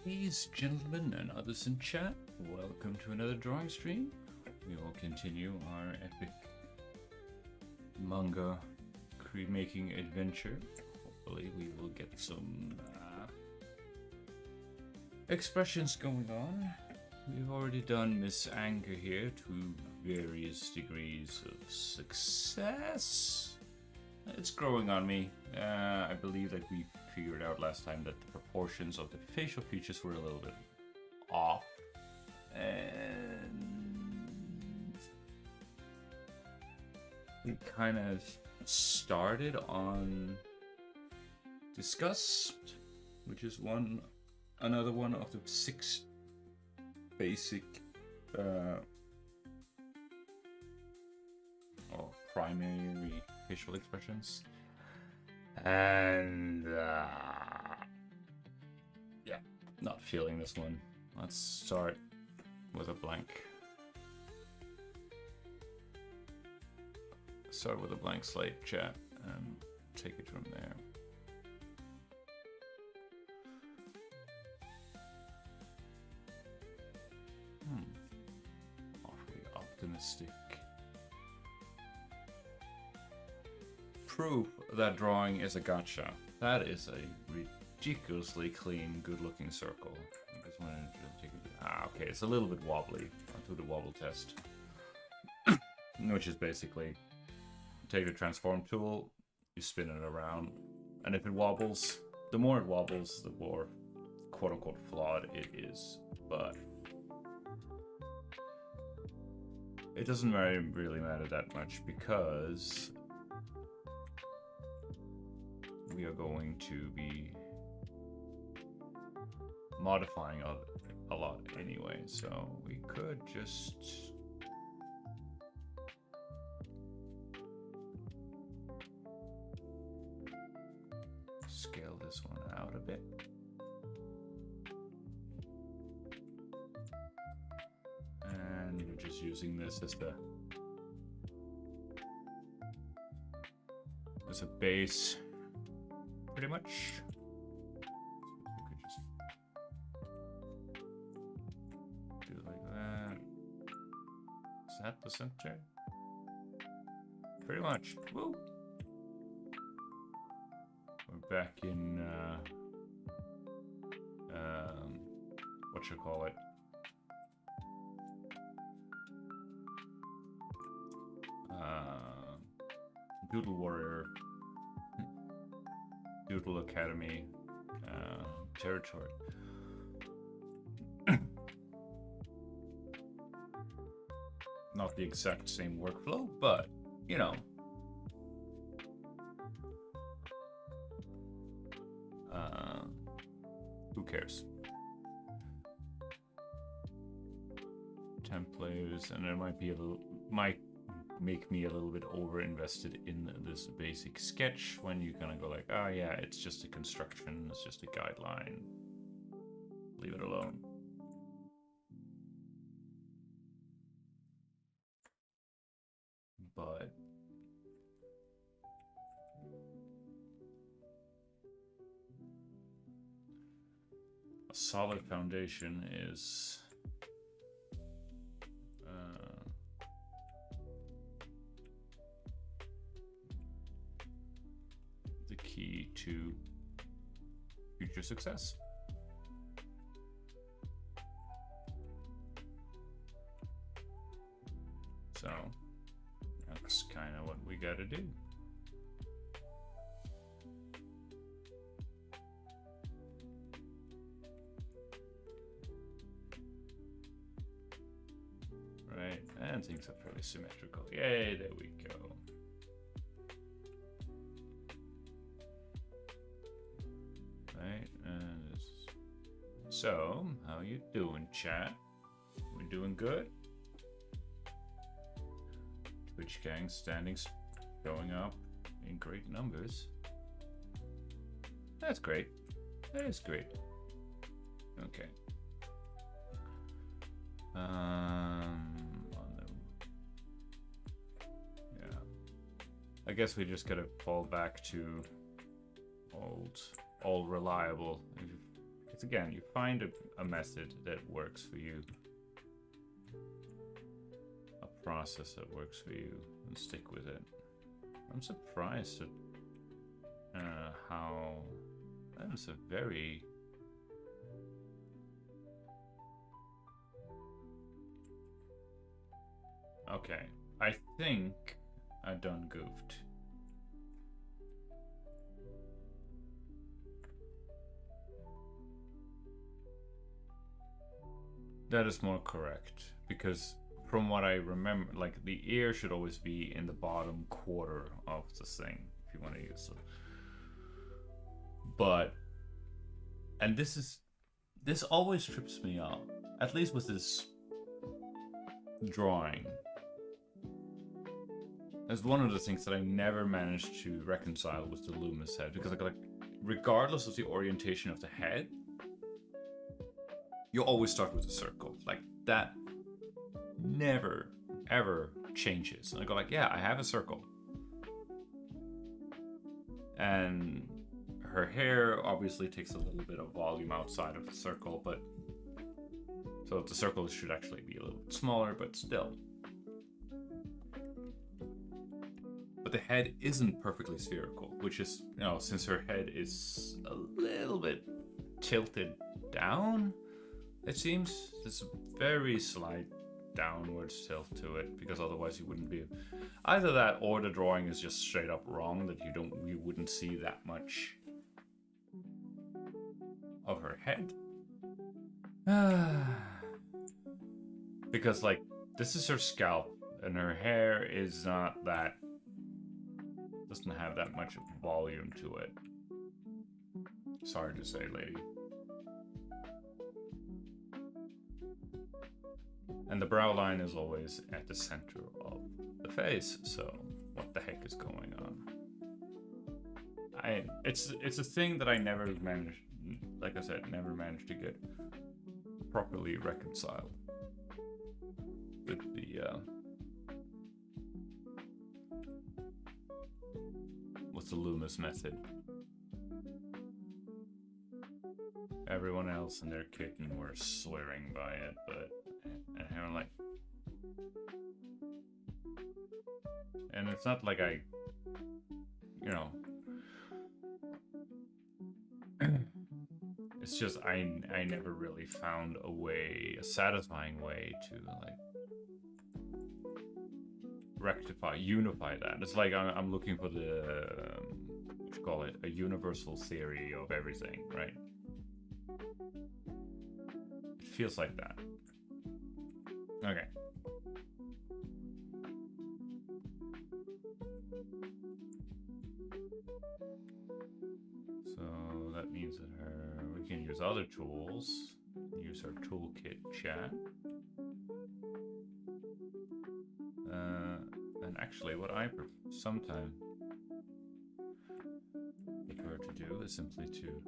Ladies, gentlemen, and others in chat, welcome to another drawing stream. We will continue our epic manga making adventure. Hopefully we will get some expressions going on. We've already done Miss Anger here to various degrees of success. It's growing on me. I believe that we figured out last time that the proportions of the facial features were a little bit off. And we kind of started on Disgust, which is another one of the 6 basic or primary facial expressions. And yeah, not feeling this one. Let's start with a blank. Start with a blank slate, chat, and take it from there. Awfully optimistic. Proof that drawing is a gotcha. That is a ridiculously clean, good-looking circle. I just wanted to take okay, it's a little bit wobbly. I'll do the wobble test. Which is basically, take the transform tool, you spin it around, and if it wobbles, the more it wobbles, the more quote-unquote flawed it is. But it doesn't really matter that much because we are going to be modifying a lot anyway, so we could just scale this one out a bit. And we're just using this as a base. Pretty much. We could just do it like that. Is that the center? Pretty much. Woo! We're back in what Doodle Warrior, Doodle Academy territory. Not the exact same workflow, but you know. Who cares? Templates, and it might make me a little bit over invested in this basic sketch when you kind of go like, oh yeah, it's just a construction, it's just a guideline, leave it alone. But a solid foundation is the key to future success. So that's kind of what we got to do. Right, and things are fairly symmetrical. Yay, there we go. Right, and so, how you doing, chat? We doing good? Twitch gang standings going up in great numbers. That's great. That is great. Okay. Yeah. I guess we just gotta fall back to old reliable. It's again, you find a method that works for you, a process that works for you, and stick with it. I'm surprised at how that is a very okay. I think I done goofed. That is more correct, because from what I remember, like the ear should always be in the bottom quarter of the thing if you want to use it. But, and this always trips me up, at least with this drawing. It's one of the things that I never managed to reconcile with the Loomis head, because like regardless of the orientation of the head, you always start with a circle. Like that never ever changes. And I go like, yeah, I have a circle. And her hair obviously takes a little bit of volume outside of the circle, but so the circle should actually be a little bit smaller, but still. But the head isn't perfectly spherical, which is, you know, since her head is a little bit tilted down, it seems there's a very slight downwards tilt to it, because otherwise you wouldn't be either that, or the drawing is just straight up wrong, that you wouldn't see that much of her head. Because like this is her scalp, and her hair is not that, doesn't have that much volume to it. Sorry to say, lady. And the brow line is always at the center of the face, so what the heck is going on? It's a thing that I never managed, like I said, never managed to get properly reconciled with the Loomis method. Everyone else and their kitten were swearing by it, but and I'm like, and it's not like I, you know, it's just I never really found a satisfying way to like unify that. It's like I'm looking for the what you call it, a universal theory of everything, right? It feels like that. Okay. So that means that we can use other tools. Use our toolkit chat. And actually, what I sometimes prefer to do is simply to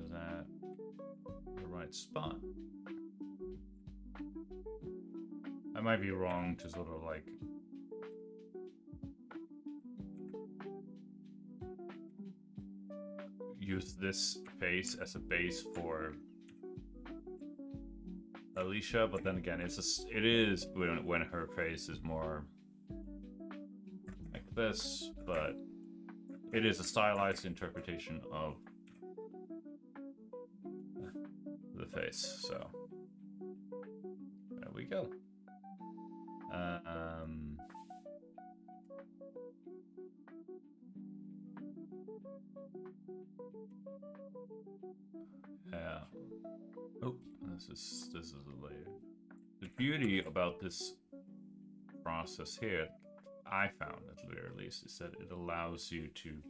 is that the right spot? I might be wrong to sort of like use this face as a base for Alicia, but then again, it is when her face is more like this, but it is a stylized interpretation of the face. So there we go. Yeah. Oh, this is a layer. The beauty about this process here, I found at the very least, is that it allows you to.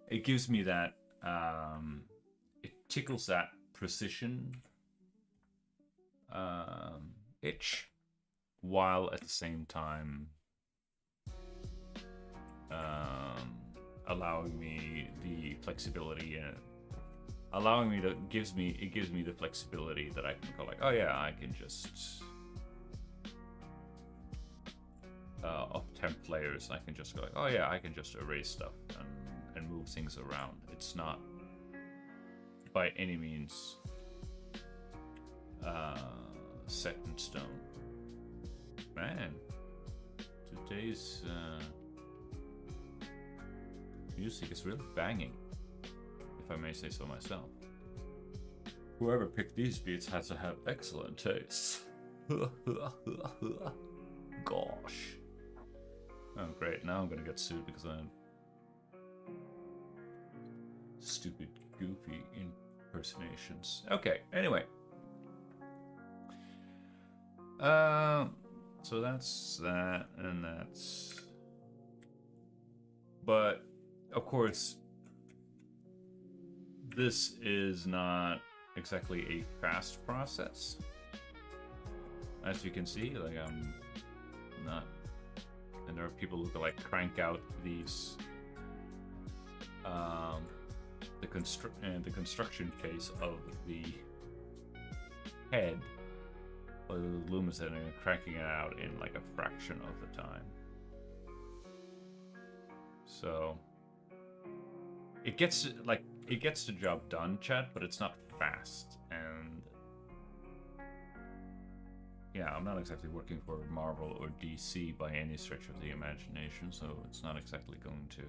It gives me that. It tickles that precision itch, while at the same time allowing me the flexibility and gives me the flexibility that I can go like, oh yeah, I can just of temp layers. I can just go like, oh yeah, I can just erase stuff and move things around. It's not by any means set in stone. Man, today's music is really banging, if I may say so myself. Whoever picked these beats has to have excellent taste. Gosh. Oh great, now I'm gonna get sued because I'm stupid, goofy impersonations. Okay, anyway. So that's that, and that's... But, of course, this is not exactly a fast process. As you can see, like, I'm not... And there are people who can, like, crank out these... the construction phase of the head of the Loomis and cranking it out in like a fraction of the time. So it gets the job done, chat, but it's not fast. And yeah, I'm not exactly working for Marvel or DC by any stretch of the imagination, so it's not exactly going to...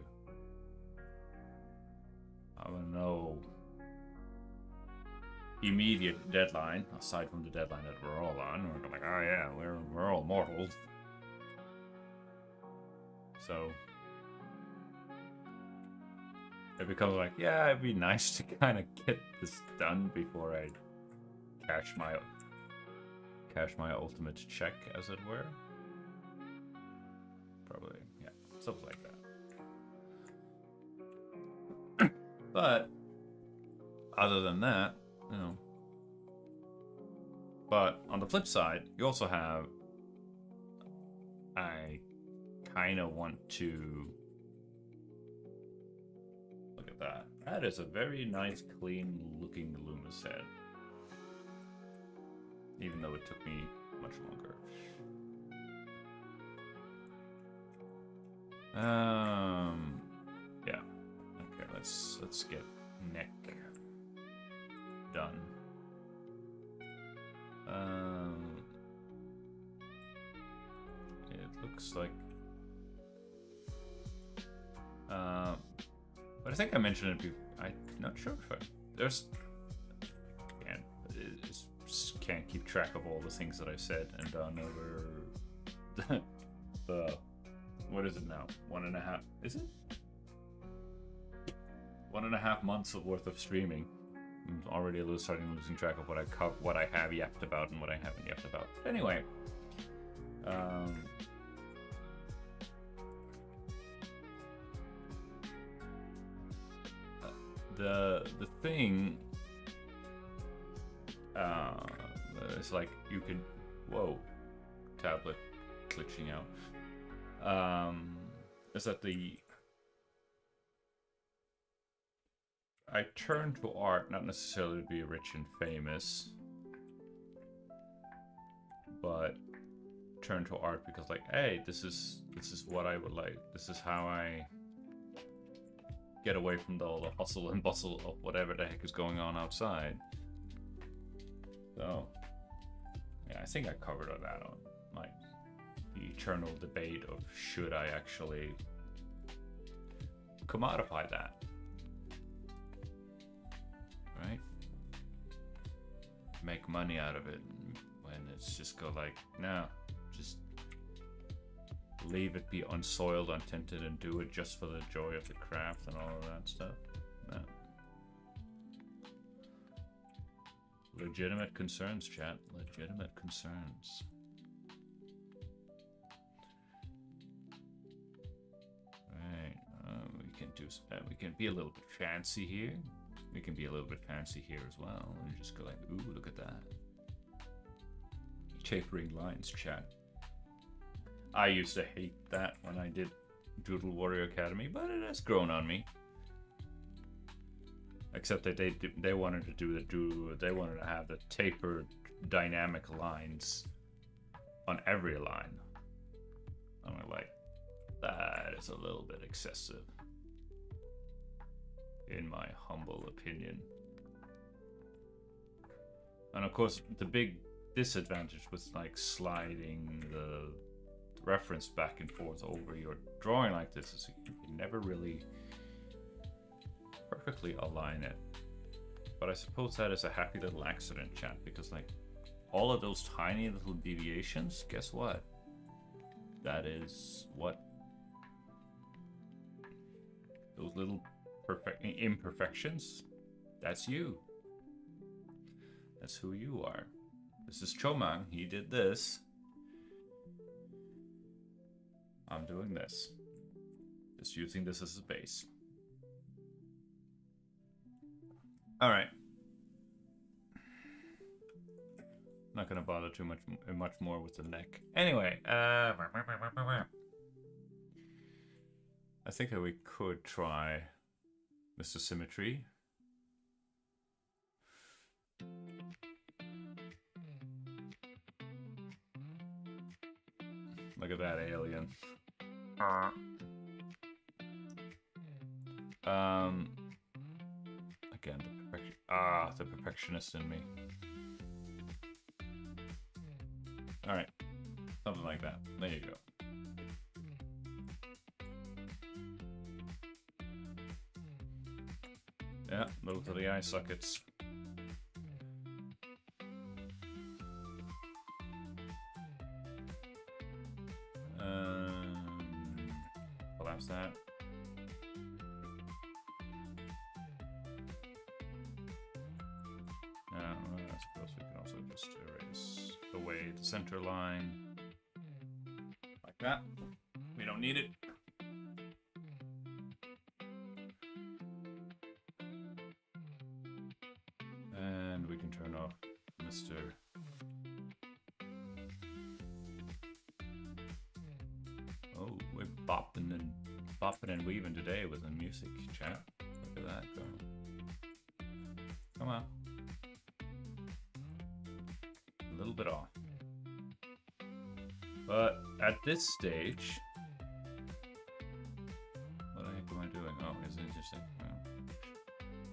I don't know. Immediate deadline, aside from the deadline that we're all on. We're like, oh yeah, we're all mortals. So it becomes like, yeah, it'd be nice to kind of get this done before I cash my ultimate check, as it were. Probably, yeah, something like that. But other than that, you know. But on the flip side, you also have... I kind of want to... Look at that. That is a very nice, clean-looking Loomis head. Even though it took me much longer. Yeah. Okay, let's get neck done. It looks like... but I think I mentioned it before. I'm not sure if there's... Just can't keep track of all the things that I've said and done over the... What is it now? 1.5... Is it? 1.5 months of worth of streaming. I'm already starting losing track of what I have yapped about and what I haven't yapped about. Anyway, the thing is like you can... Whoa, tablet glitching out. Is that I turn to art not necessarily to be rich and famous, but turn to art because, like, hey, this is what I would like. This is how I get away from all the hustle and bustle of whatever the heck is going on outside. So, yeah, I think I covered all that on, like, the eternal debate of should I actually commodify that. Right? Make money out of it when it's just go like, no, just leave it be unsoiled, untinted, and do it just for the joy of the craft and all of that stuff. No. Legitimate concerns, chat. Legitimate concerns. Right. We can do. We can be a little bit fancy here. We can be a little bit fancy here as well. And just go like, ooh, look at that. Tapering lines, chat. I used to hate that when I did Doodle Warrior Academy, but it has grown on me. Except that they wanted to they wanted to have the tapered dynamic lines on every line. I'm like, that is a little bit excessive, in my humble opinion. And of course, the big disadvantage with like sliding the reference back and forth over your drawing like this is you can never really perfectly align it. But I suppose that is a happy little accident, chat, because like all of those tiny little deviations, guess what? That is what those little imperfections, that's you. That's who you are. This is Chomang, he did this. I'm doing this. Just using this as a base. Alright. Not gonna bother too much more with the neck. Anyway, I think that we could try Mr. Symmetry. Look at that alien. Again, the perfectionist in me. All right, something like that. There you go. Yeah, those are the eye sockets. Collapse that. I suppose we can also just erase away the center line. Like that. We don't need it. And we can turn off Mr. Oh, we're bopping and weaving today with the music, chat. Look at that go. Come on. A little bit off. But at this stage, what the heck am I doing? Oh, it's interesting. Well,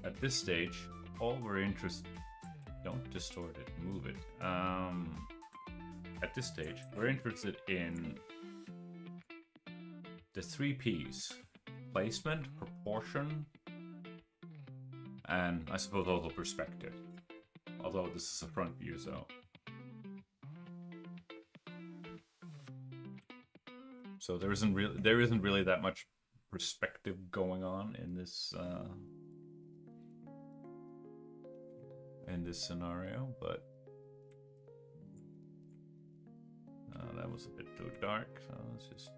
at this stage, all we're interested, don't distort it, move it. At this stage, we're interested in the 3 P's: placement, proportion, and I suppose also perspective. Although this is a front view, so there isn't really that much perspective going on in this scenario, but that was a bit too dark, so let's just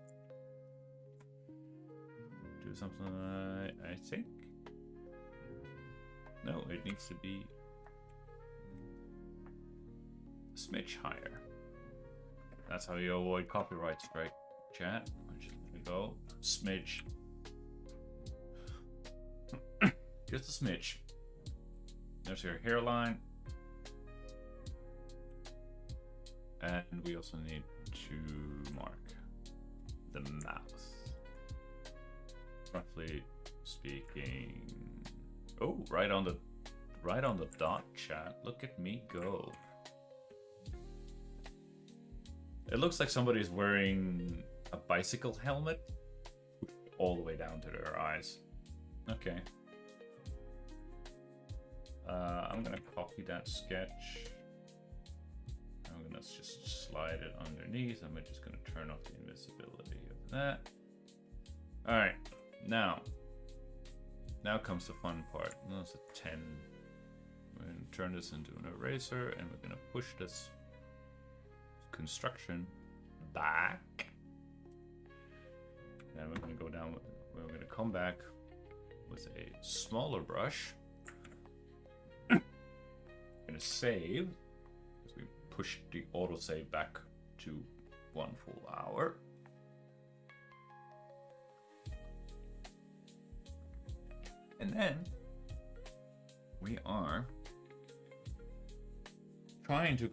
do something. I think no, it needs to be a smidge higher. That's how you avoid copyright strike, chat. There we go, smidge. Just a smidge. There's your hairline. And we also need to mark the mouth. Roughly speaking. Oh, right on the dot, chat. Look at me go. It looks like somebody's wearing a bicycle helmet all the way down to their eyes. Okay. I'm gonna copy that sketch. I'm gonna just slide it underneath. I'm just gonna turn off the invisibility of that. All right, now comes the fun part. That's a 10. We're gonna turn this into an eraser, and we're gonna push this construction back. And we're gonna go down. We're gonna come back with a smaller brush. Gonna save, as we push the autosave back to 1 full hour. And then we are trying to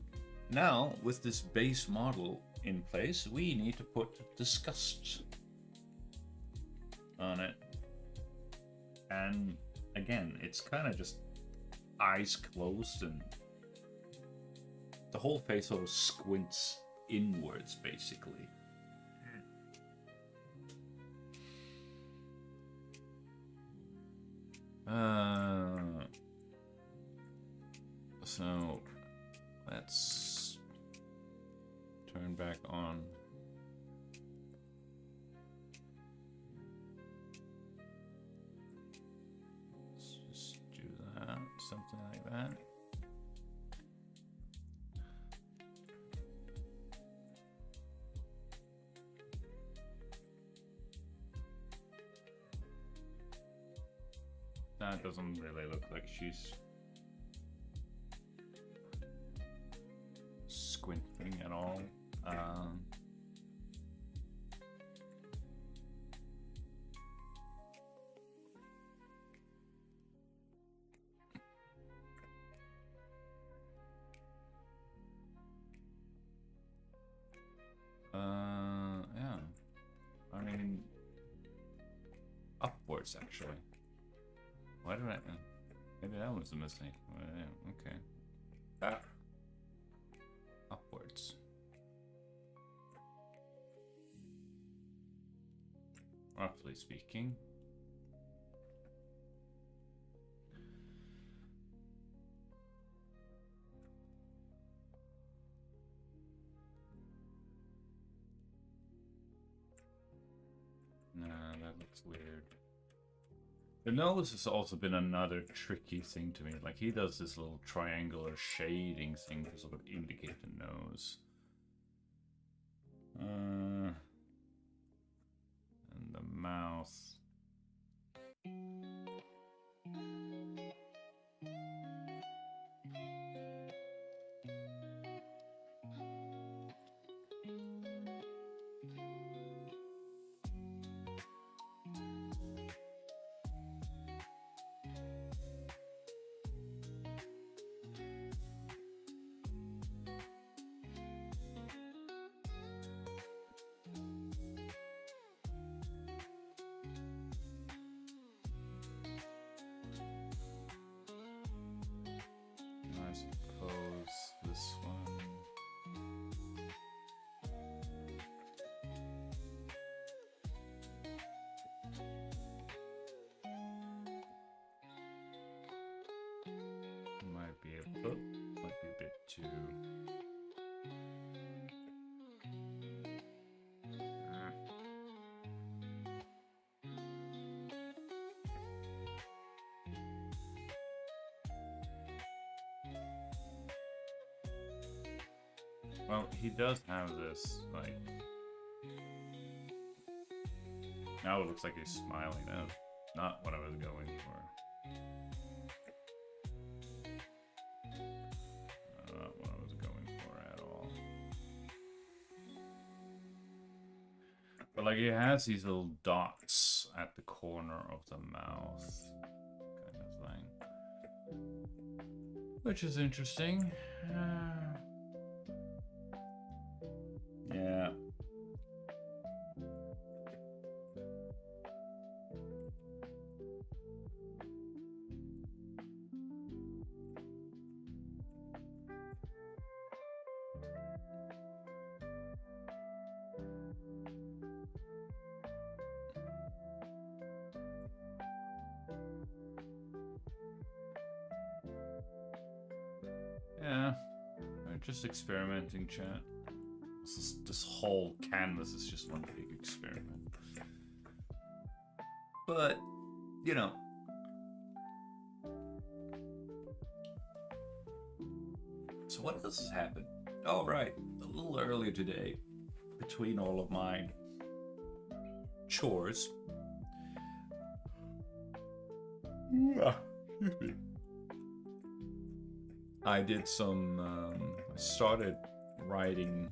now, with this base model in place, we need to put disgust on it. And again, it's kind of just eyes closed and the whole face sort of squints inwards, basically. So let's turn back on. Let's just do that, something like that. That doesn't really look like she's squinting at all. Yeah. I mean, upwards actually. Why did I? Maybe that was a mistake. Yeah, okay. Back. Upwards. Roughly speaking. Nah, that looks weird. The nose has also been another tricky thing to me. Like, he does this little triangular shading thing to sort of indicate the nose. And the mouth. I suppose this one. Might be a bit too. Well, he does have this, like... Now it looks like he's smiling. That's not what I was going for. Not what I was going for at all. But, like, he has these little dots at the corner of the mouth. Kind of thing. Which is interesting. Yeah. Yeah. We're just experimenting, chat. This whole canvas is just one big experiment. But, you know. So what else has happened? Oh, right. A little earlier today, between all of my chores. Excuse me. I did some, I started writing,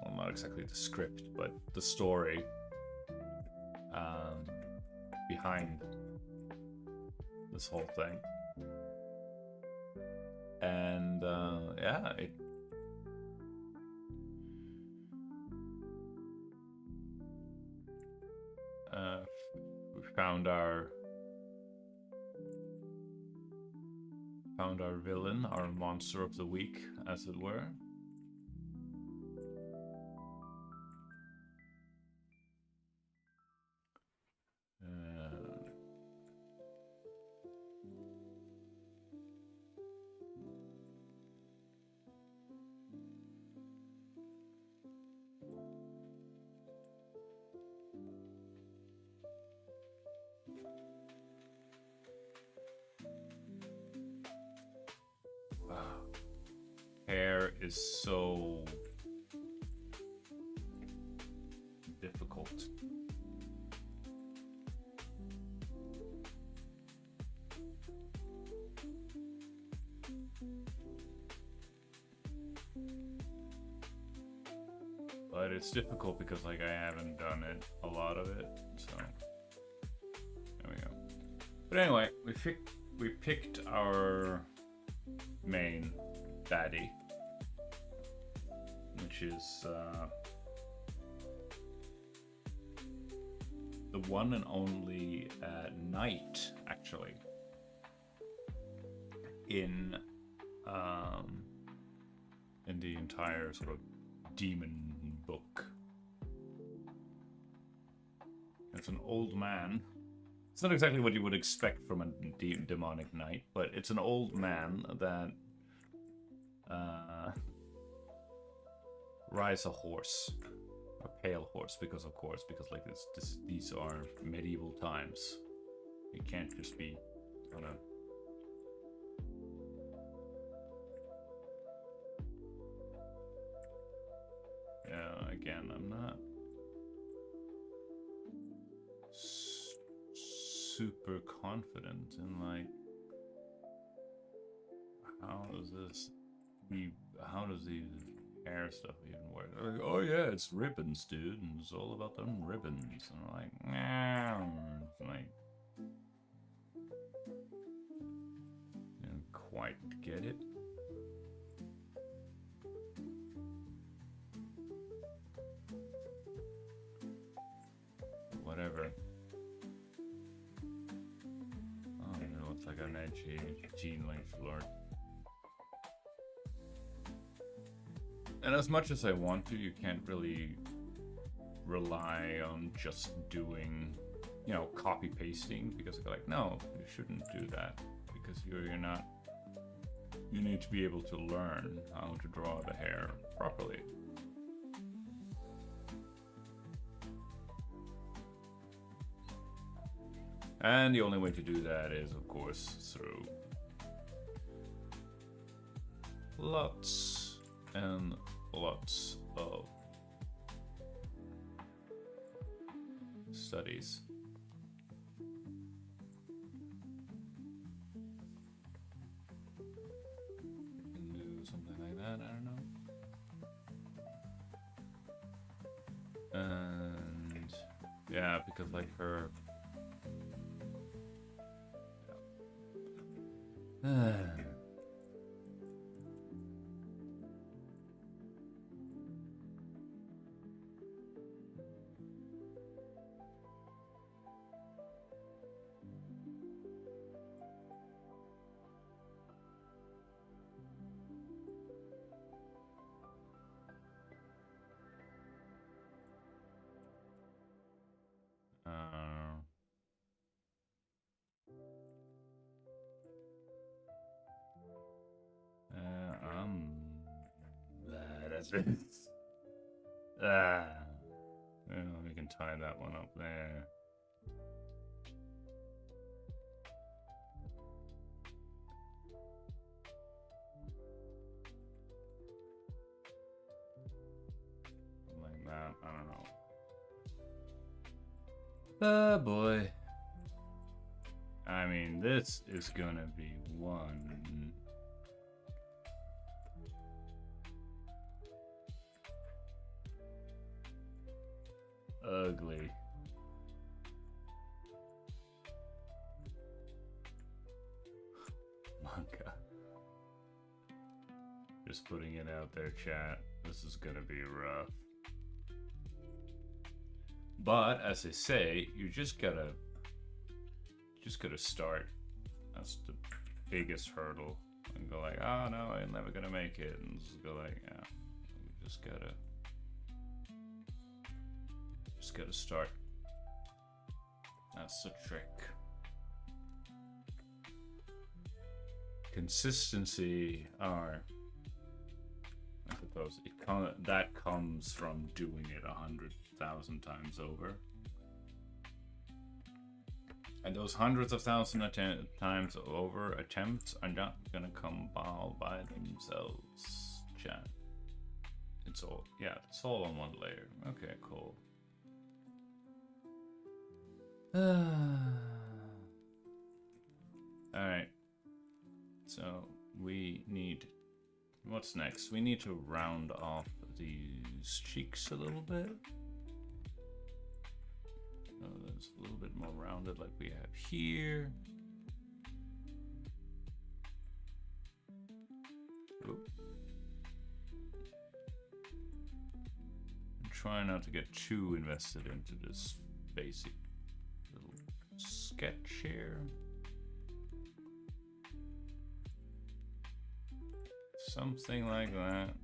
well, not exactly the script, but the story behind this whole thing. And yeah, found our villain, our monster of the week, as it were. Hair is so difficult. But it's difficult because like I haven't done it, a lot of it, so there we go. But anyway, we picked our main baddie, which is the one and only knight, actually, in the entire sort of demon book. It's an old man. It's not exactly what you would expect from a demonic knight, but it's an old man that rides a horse, a pale horse, because like these are medieval times. It can't just be on a again, I'm not super confident in like how does the hair stuff even work? Like, oh yeah, it's ribbons, dude, and it's all about them ribbons. And I'm like, nah, like, didn't quite get it. Whatever. Oh, it looks like an edgy teen-length lord. And as much as I want to, you can't really rely on just doing, you know, copy pasting, because they're like, no, you shouldn't do that, because you're not. You need to be able to learn how to draw the hair properly. And the only way to do that is, of course, through lots and lots of studies. You can do something like that, I don't know. And yeah, because like her that's it. Well, we can tie that one up there. Like that, I don't know. Oh boy. I mean, this is gonna be one ugly. Manga. Just putting it out there, chat. This is gonna be rough. But, as I say, you just gotta Just gotta start. That's the biggest hurdle. And go like, oh no, I'm never gonna make it. And just go like, yeah, we just gotta start. That's the trick. Consistency, or I suppose that comes from doing it 100,000 times over. And those hundreds of thousands times over attempts are not gonna come by themselves, chat. It's all, yeah, it's all on one layer. Okay, cool. Alright. So we need, what's next? We need to round off these cheeks a little bit. So that's a little bit more rounded like we have here. Oop. Try not to get too invested into this basic little sketch here. Something like that.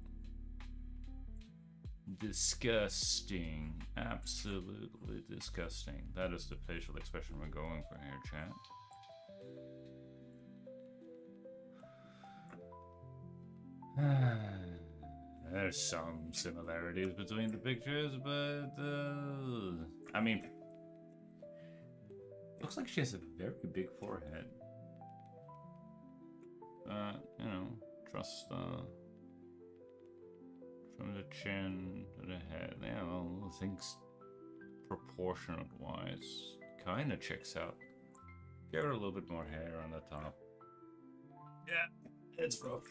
Disgusting. Absolutely disgusting. That is the facial expression we're going for here, chat. There's some similarities between the pictures, but I mean, looks like she has a very big forehead. You know, trust from the chin to the head. Yeah, well, things proportionate wise kind of checks out. Give her a little bit more hair on the top. Yeah, it's rough.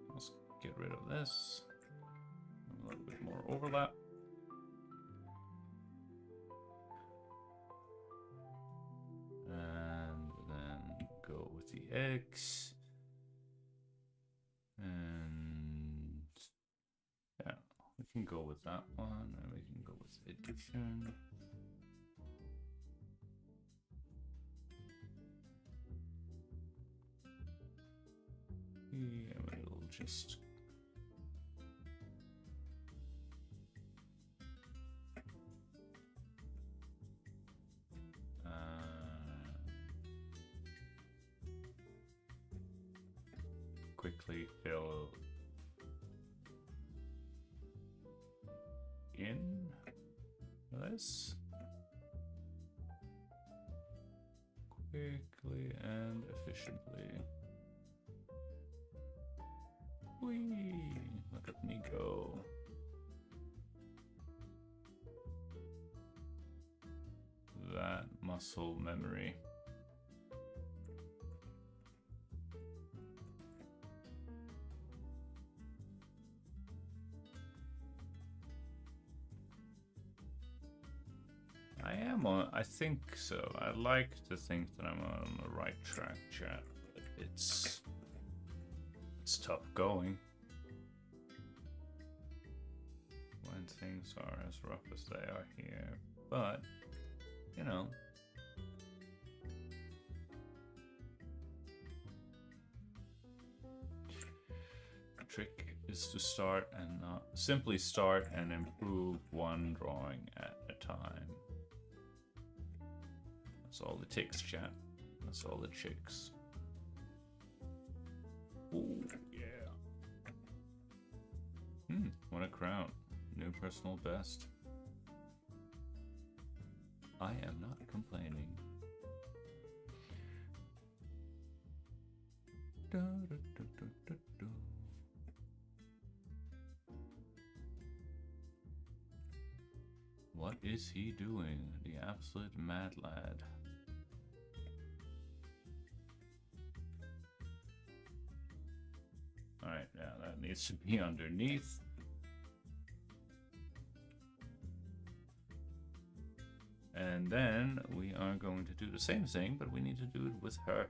Let's get rid of this. A little bit more overlap. And then go with the X. And yeah, we can go with that one, and we can go with addition. Yeah, we'll just quickly fill in this quickly and efficiently. Whee! Look at me go. That muscle memory. I am on, I think so. I like to think that I'm on the right track, chat, but it's tough going when things are as rough as they are here, but you know, the trick is to start and not simply start and improve one drawing at a time. That's all it takes, chat. That's all it takes. Ooh, yeah. What a crown. New personal best. I am not complaining. Da, da, da, da, da, da. What is he doing? The absolute mad lad. Alright, yeah, that needs to be underneath. And then we are going to do the same thing, but we need to do it with her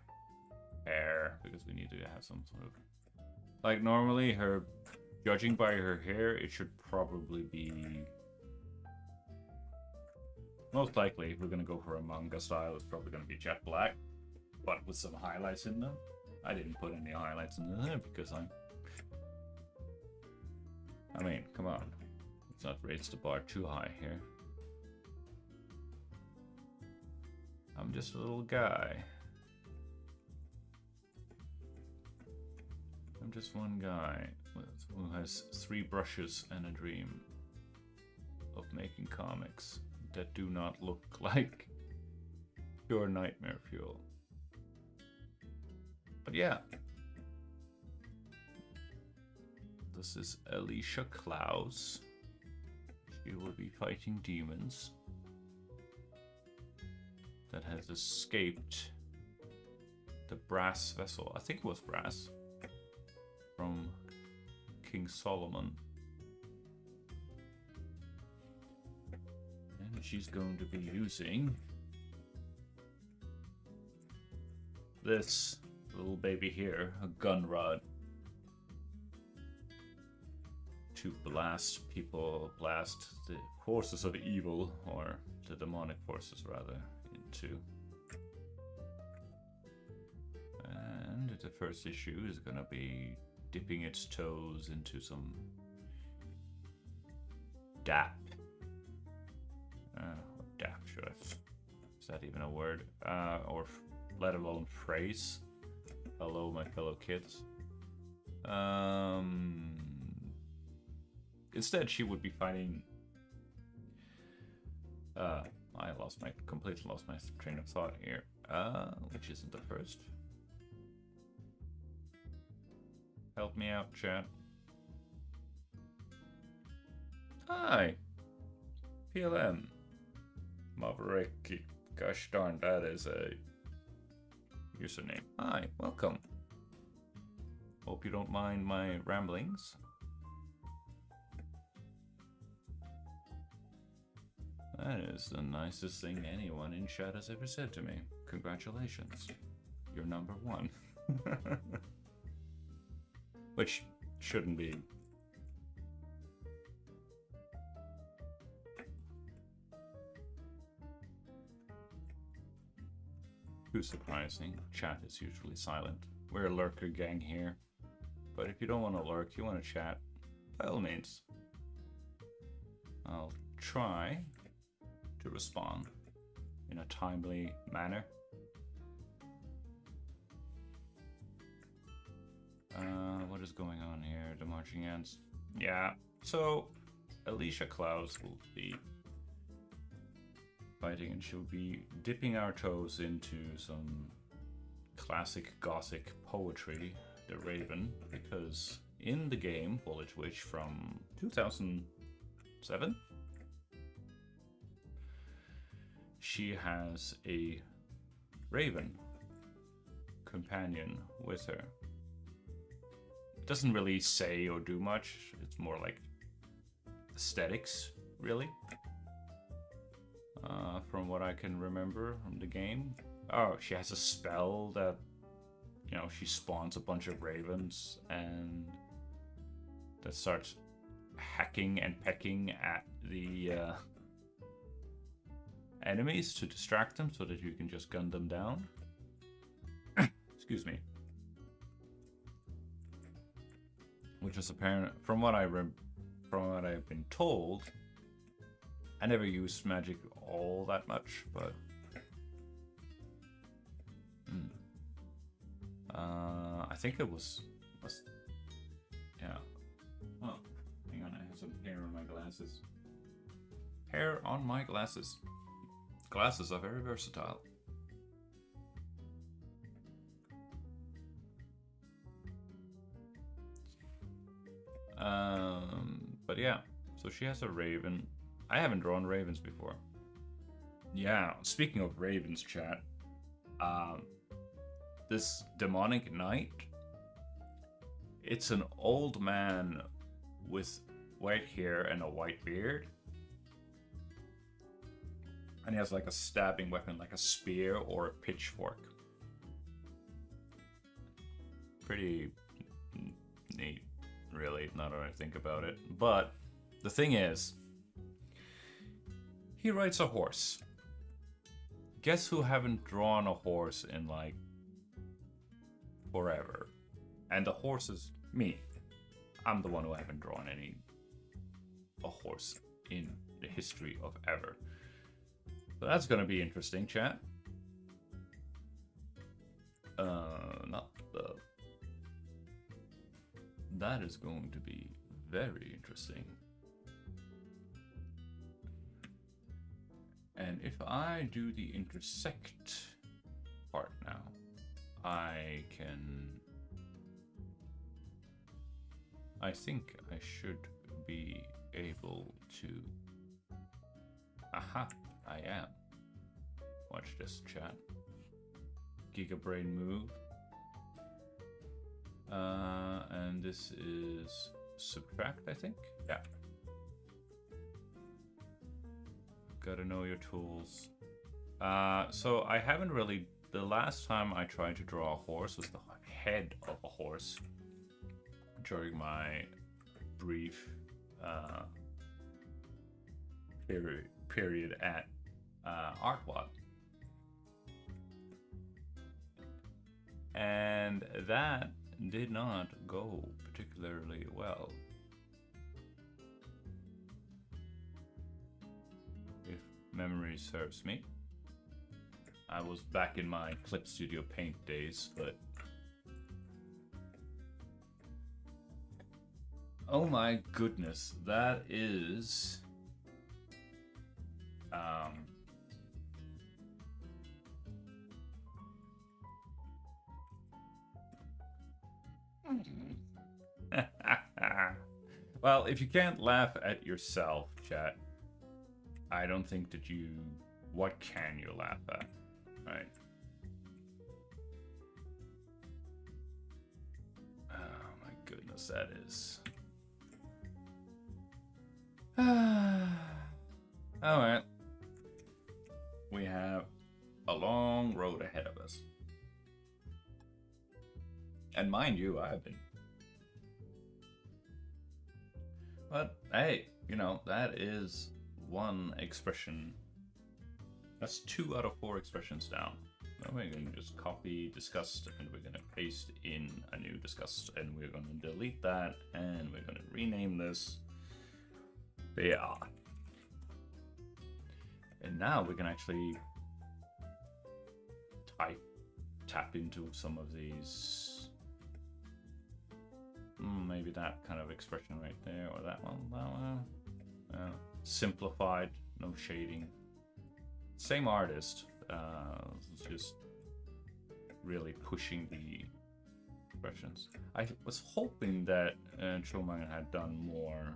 hair, because we need to have some sort of... Like, normally, judging by her hair, it should probably be Most likely, if we're gonna go for a manga style, it's probably gonna be jet black, but with some highlights in them. I didn't put any highlights in there because I mean, come on. Let's not raise the bar too high here. I'm just a little guy. I'm just one guy who has 3 brushes and a dream of making comics that do not look like pure nightmare fuel. But yeah. This is Alicia Klaus. She will be fighting demons that has escaped the brass vessel. I think it was brass. From King Solomon. And she's going to be using this little baby here, a gun rod, to blast people, blast the forces of evil, or the demonic forces rather, into. And the first issue is gonna be dipping its toes into some dap. What dap should I? Is that even a word? Or let alone phrase? Hello, my fellow kids. Instead, she would be fighting. I completely lost my train of thought here. Which isn't the first. Help me out, chat. Hi, PLM. Maverick. Gosh darn, that is a username. Hi, welcome. Hope you don't mind my ramblings. That is the nicest thing anyone in chat has ever said to me. Congratulations. You're number 1. Which shouldn't be. Too surprising. Chat is usually silent. We're a lurker gang here. But if you don't want to lurk, you want to chat, by all means. I'll try to respond in a timely manner. What is going on here? The marching ants. Yeah, so Alicia Klaus will be fighting, and she'll be dipping our toes into some classic Gothic poetry, The Raven, because in the game Bullet Witch from 2007, she has a raven companion with her. It doesn't really say or do much, it's more like aesthetics, really. From what I can remember from the game. Oh, she has a spell that, you know, she spawns a bunch of ravens and that starts hacking and pecking at the enemies to distract them so that you can just gun them down. Excuse me. Which is apparent from what I've been told. I never used magic all that much, but I think it was yeah. Oh, hang on, I have some hair on my glasses. Hair on my glasses. Glasses are very versatile. But yeah, so she has a raven. I haven't drawn ravens before. Yeah, speaking of ravens, chat, this demonic knight, it's an old man with white hair and a white beard. And he has like a stabbing weapon, like a spear or a pitchfork. Pretty neat, really, now that I think about it. But the thing is, He rides a horse. Guess who haven't drawn a horse in like forever? And the horse is me. I'm the one who haven't drawn a horse in the history of ever. So that's gonna be interesting, chat. That is going to be very interesting. And if I do the intersect part now, I think I should be able to. Aha, I am. Watch this, chat. Gigabrain move. And this is subtract, I think? Yeah. Gotta know your tools. So I haven't really... The last time I tried to draw a horse was the head of a horse during my brief period at ArtWat. And that did not go particularly well. If memory serves me. I was back in my Clip Studio Paint days, but... Oh my goodness, that is... Well, if you can't laugh at yourself, chat, I don't think that you... What can you laugh at? Right. Oh my goodness, that is... Alright. We have a long road ahead of us. And mind you, I've been... But, hey, you know, that is one expression. That's 2 out of 4 expressions down. Now we're going to just copy disgust and we're going to paste in a new disgust and we're going to delete that and we're going to rename this. Yeah. And now we can actually tap into some of these. Maybe that kind of expression right there, or that one. Simplified, no shading. Same artist, just really pushing the expressions. I was hoping that Truman had done more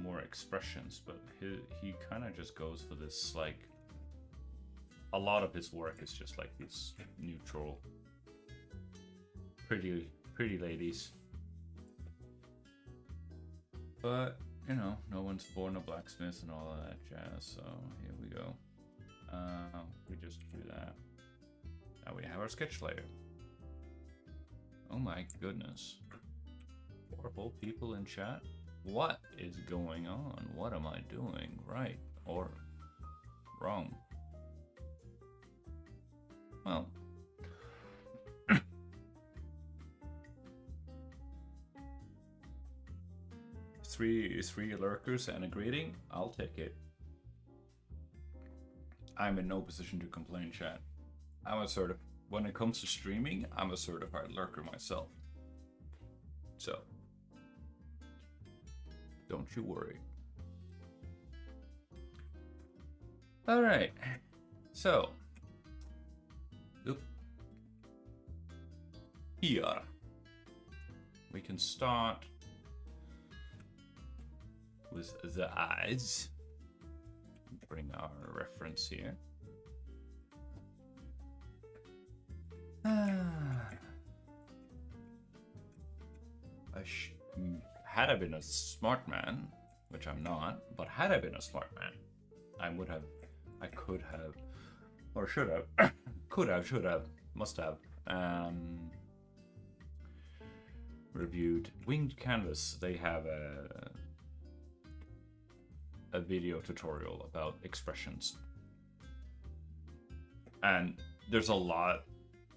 more expressions, but he kind of just goes for this, like, a lot of his work is just like these neutral pretty ladies. But, you know, no one's born a blacksmith and all of that jazz, so here we go. We just do that. Now we have our sketch layer. Oh my goodness. 4 whole people in chat? What is going on? What am I doing right or wrong? Well, three lurkers and a greeting. I'll take it. I'm in no position to complain, chat. When it comes to streaming, I'm a certified lurker myself. So, don't you worry. All right. So, here we can start with the eyes. Bring our reference here. Had I been a smart man, which I'm not, but had I been a smart man, I could have, or should have, should have must have. Reviewed Winged Canvas. They have a video tutorial about expressions, and there's a lot.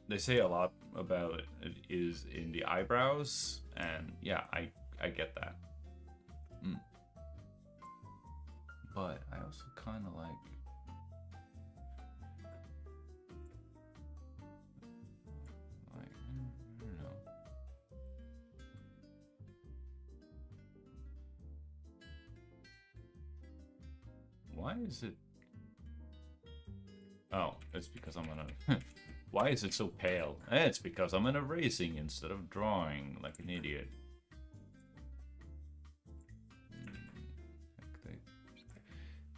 They say a lot about it is in the eyebrows, and yeah, I get that. But I also kind of like. I don't know. Why is it? Oh, it's because I'm gonna. Why is it so pale? It's because I'm erasing instead of drawing like an idiot.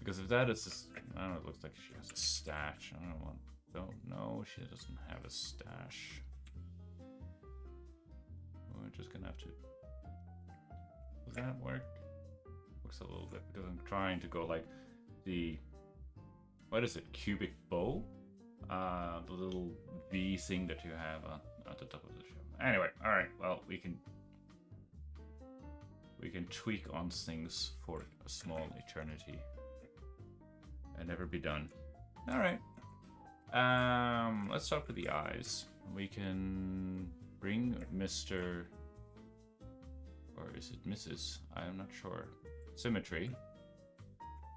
Because if that is, just, I don't know, it looks like she has a stash. I don't know, she doesn't have a stash. We're just gonna have to. Does that work? Looks a little bit because I'm trying to go like the. What is it? Cubic bow? The little V thing that you have at the top of the show. Anyway, alright, well, we can tweak on things for a small eternity and never be done. Alright. Let's start with the eyes. We can bring Mr. or is it Mrs.? I'm not sure. Symmetry.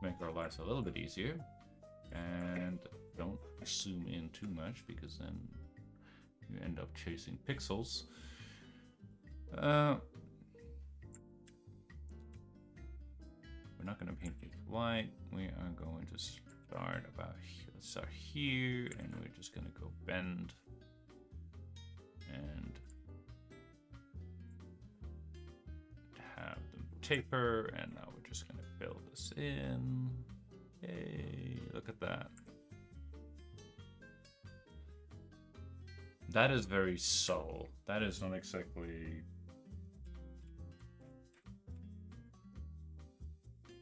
Make our lives a little bit easier. And don't zoom in too much because then you end up chasing pixels. We're not going to paint it white. We are going to start about here. Let's start here, and we're just going to go bend and have them taper. And now we're just going to fill this in. Yay, look at that. That is very subtle. That is not exactly...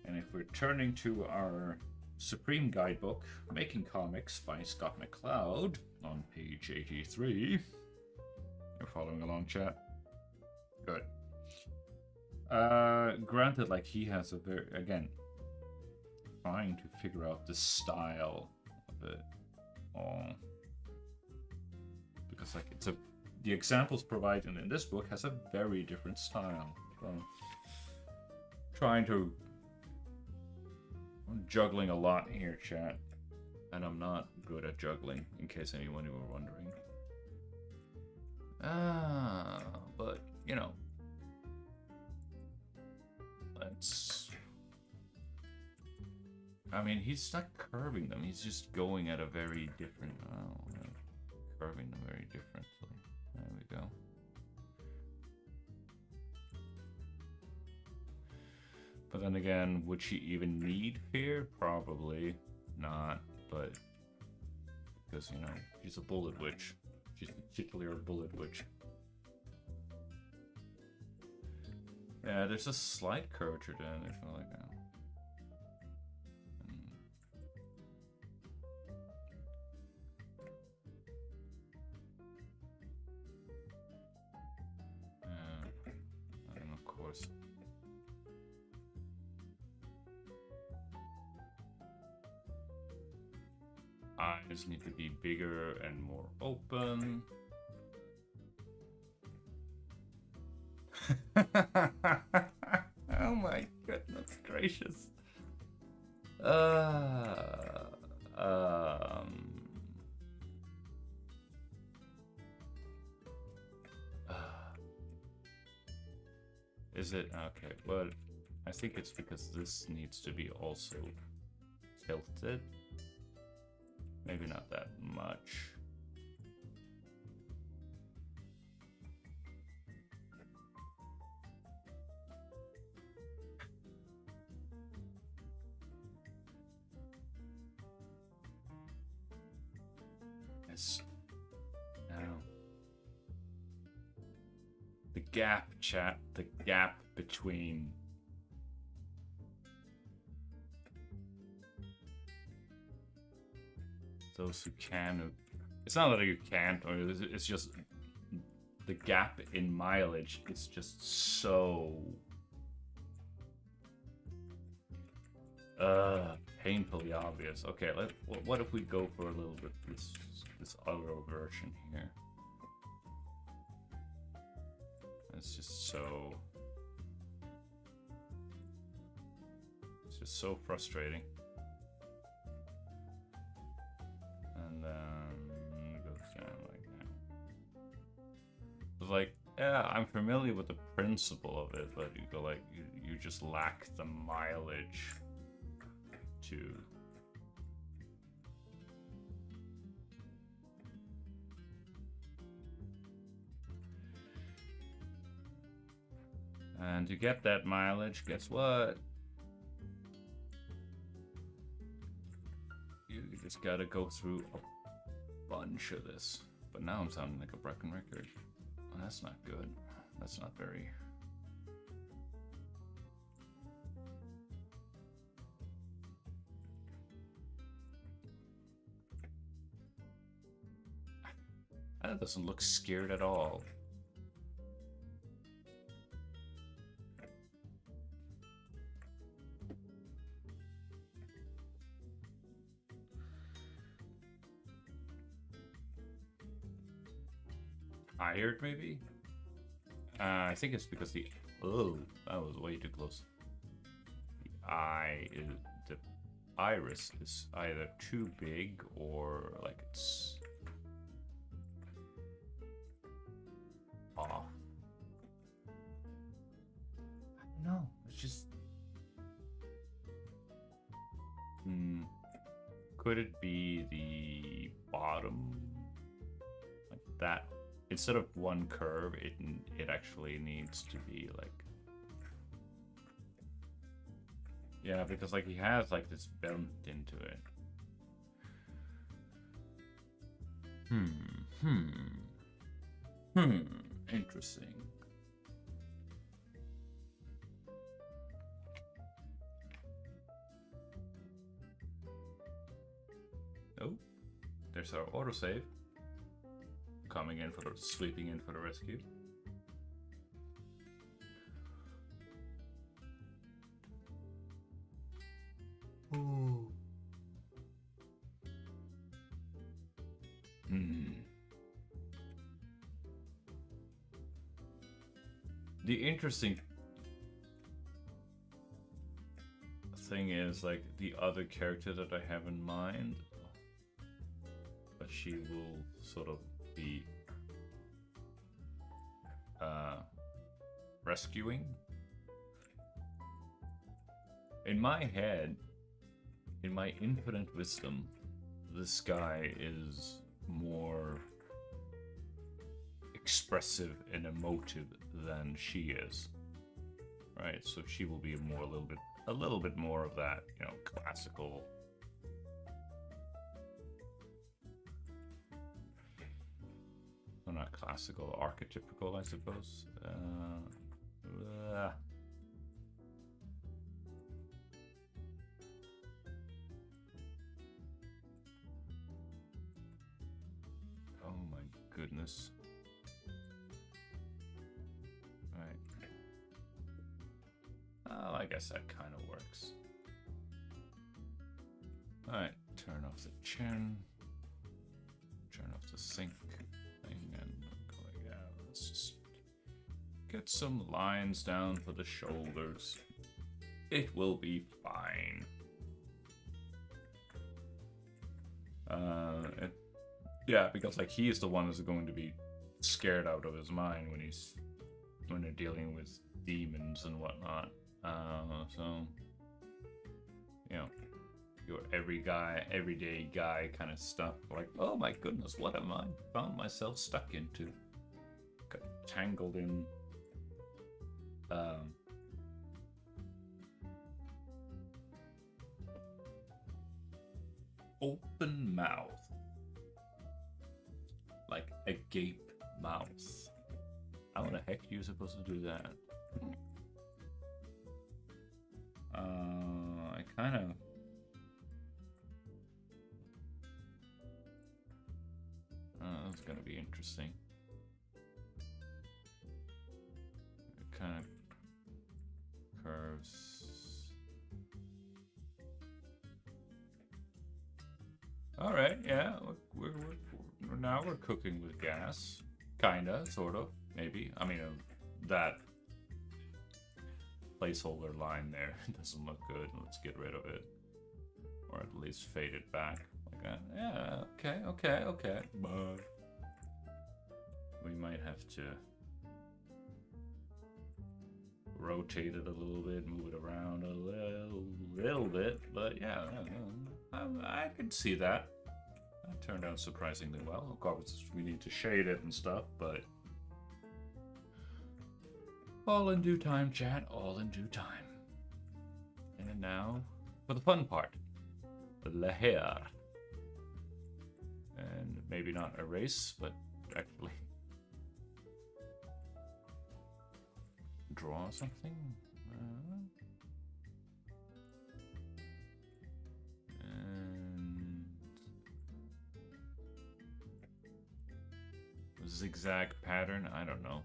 And if we're turning to our Supreme Guidebook, Making Comics by Scott McCloud, on page 83. You're following along, chat? Good. Granted, like, he has a very... Again, trying to figure out the style of it all. Because, like, it's the examples provided in this book has a very different style. So, I'm juggling a lot here, chat. And I'm not good at juggling, in case anyone were wondering. But, you know. Let's... I mean, he's not curving them, he's just going at a very different... curving them very differently. There we go. But then again, would she even need fear? Probably not, but because, you know, she's a bullet witch. She's particularly a bullet witch. Yeah, there's a slight curvature down there, I like that. And of course. Eyes need to be bigger and more open. Oh my goodness gracious. Is it okay? Well, I think it's because this needs to be also tilted. Maybe not that much. Yes. Now. The gap, chat. The gap between... those who can It's not that you can't, or it's just the gap in mileage is just so painfully obvious. Okay, what if we go for a little bit this other version here? It's just so frustrating. And then it goes down like that. It's like, yeah, I'm familiar with the principle of it, but you go like you just lack the mileage to and to get that mileage, guess what? You just gotta go through a bunch of this. But now I'm sounding like a broken record. Well, that's not good. That's not very... That doesn't look scared at all. Tired, maybe? I think it's because the... Oh, that was way too close. The iris is either too big or like it's off. I don't know. It's just... Could it be the bottom? Like that? Instead of one curve, it actually needs to be like... Yeah, because like he has like this bent into it. Interesting. Oh, there's our autosave. Coming in for the... sweeping in for the rescue. Ooh. The interesting thing is, like, the other character that I have in mind, but she will sort of be rescuing. In my head, in my infinite wisdom, this guy is more expressive and emotive than she is, right? So she will be a little bit more of that, you know, classical. Well, not classical, archetypical, I suppose. Oh my goodness. Right. Oh, I guess that kind of works. Alright, turn off the chin. Turn off the sync thing and go like that. Let's just get some lines down for the shoulders. It will be fine. Yeah, because like he is the one who's going to be scared out of his mind when they're dealing with demons and whatnot. So you know, your everyday guy kind of stuff. Like, oh my goodness, what am I found myself stuck into? Got tangled in. Open mouth. Like a gape mouth. How the heck are you supposed to do that? I kind of... gonna be interesting. Kind of curves. All right, yeah, we're now we're cooking with gas, kinda, sort of, maybe. I mean, that placeholder line there doesn't look good. Let's get rid of it, or at least fade it back like that. Yeah, okay. But we might have to rotate it a little bit, move it around a little bit, but yeah, I could see that. That turned out surprisingly well. Of course, we need to shade it and stuff, but all in due time, chat, all in due time. And now, for the fun part, the hair. And maybe not erase, but actually draw something. And zigzag pattern. I don't know.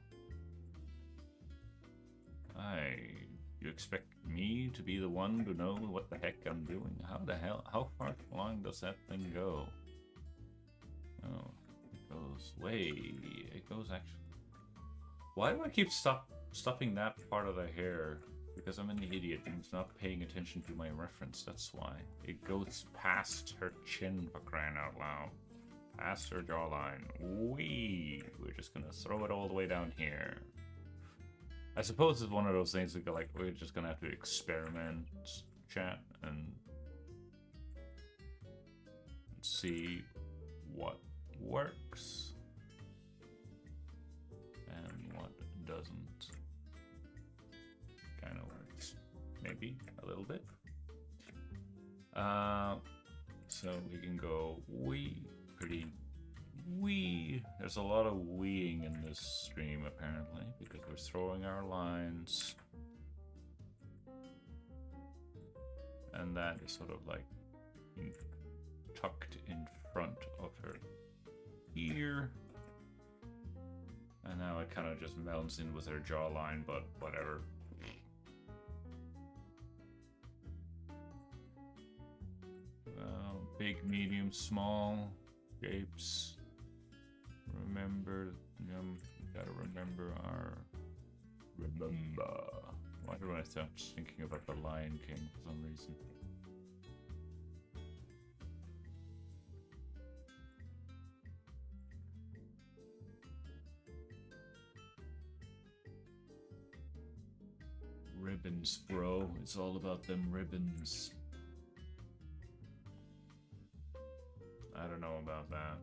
You expect me to be the one to know what the heck I'm doing? How far along does that thing go? Oh, it goes it goes actually. Why do I keep stuffing that part of the hair? Because I'm an idiot and it's not paying attention to my reference, that's why. It goes past her chin, for crying out loud. Past her jawline. We're just gonna throw it all the way down here. I suppose it's one of those things that we're just gonna have to experiment, chat, and see what works and what doesn't. Kind of works, maybe a little bit. So we can go pretty. There's a lot of weeing in this stream apparently because we're throwing our lines, and that is sort of like tucked in front of her ear, and now it kind of just melts in with her jawline, but whatever. Big, medium, small shapes. Gotta remember our. Why do I start thinking about the Lion King for some reason? Ribbons, bro. It's all about them ribbons. I don't know about that.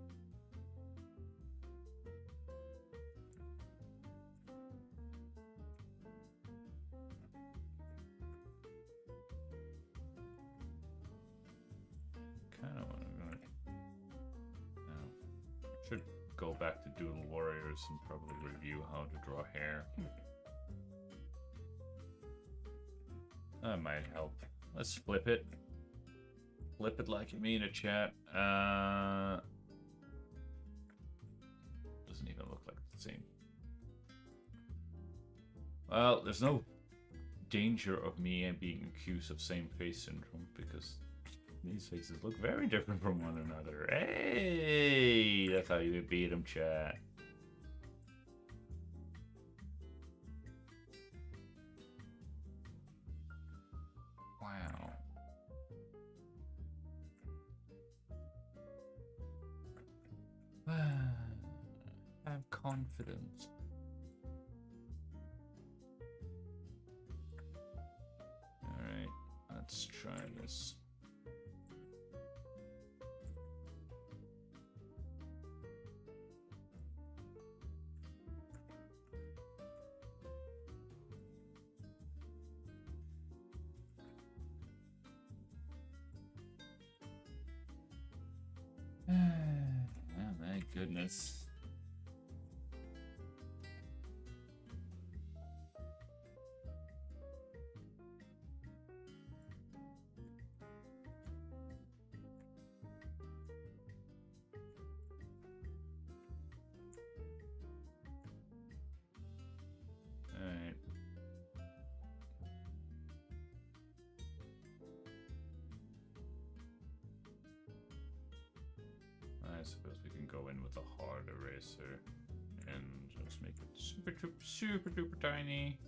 Kind of want to. Should go back to Doodle Warriors and probably review how to draw hair. That might help. Let's flip it. Flip it like you mean it, chat. Doesn't even look like the same. Well, there's no danger of me being accused of same face syndrome because these faces look very different from one another. Hey, that's how you beat them, chat. Wow. Have confidence. Alright, let's try this. Oh my goodness. go in with a hard eraser and just make it super duper tiny.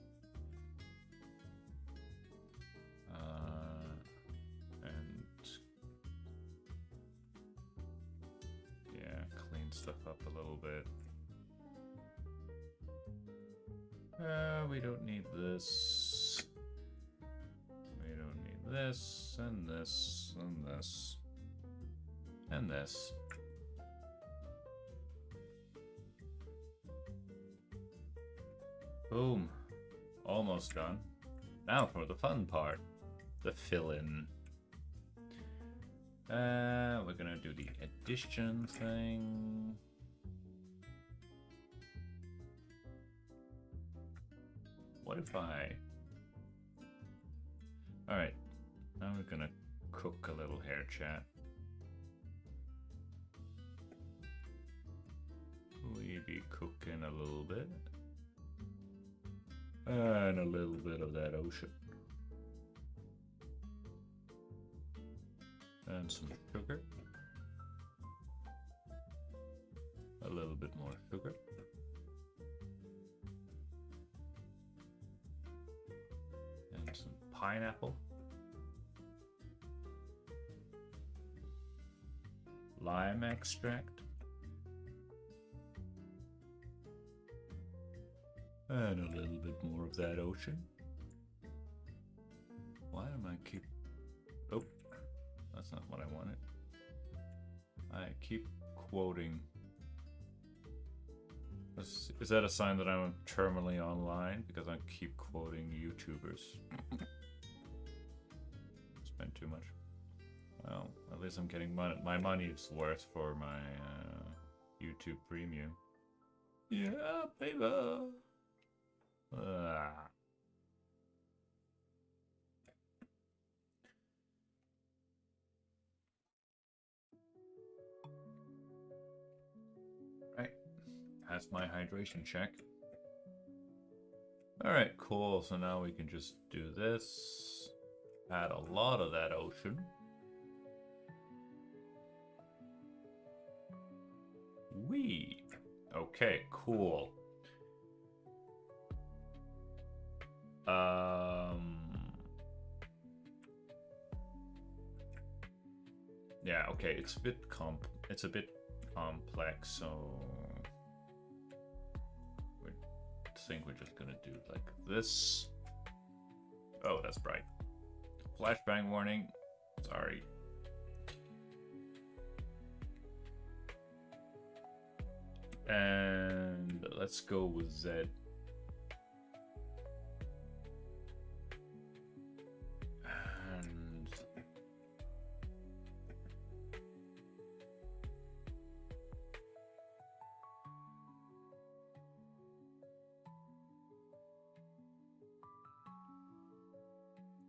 And yeah, clean stuff up a little bit. We don't need this. We don't need this, and this, and this, and this. Boom. Almost done. Now for the fun part. The fill-in. We're gonna do the addition thing. What if I... Alright, now we're gonna cook a little hair chat. We be cooking a little bit. And a little bit of that ocean. And some sugar. A little bit more sugar. And some pineapple. Lime extract. And a little bit more of that ocean. Why am I keep... Oh, that's not what I wanted. I keep quoting. Is that a sign that I'm terminally online? Because I keep quoting YouTubers. Spend too much. Well, at least I'm getting my money's worth for my YouTube Premium. Yeah, baby. Right, that's my hydration check. Alright, cool, so now we can just do this. Add a lot of that ocean. Wee! Okay, cool. Yeah, okay, it's a bit complex, so I think we're just gonna do like this. Oh, that's bright. Flashbang warning. Sorry. And let's go with Z. And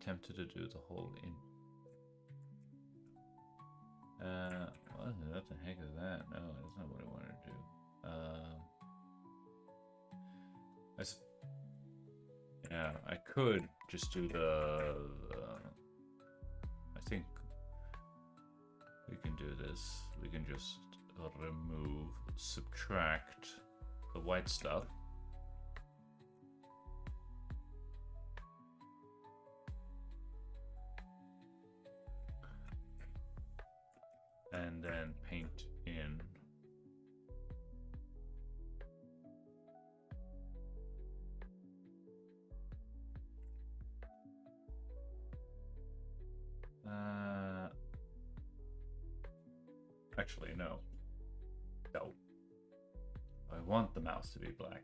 tempted to do the whole in. What the heck is that? No, that's not what I wanted to do. Yeah, I could just do the I think we can do this. We can just subtract the white stuff. And then paint in. Actually, no. No. I want the mouse to be black.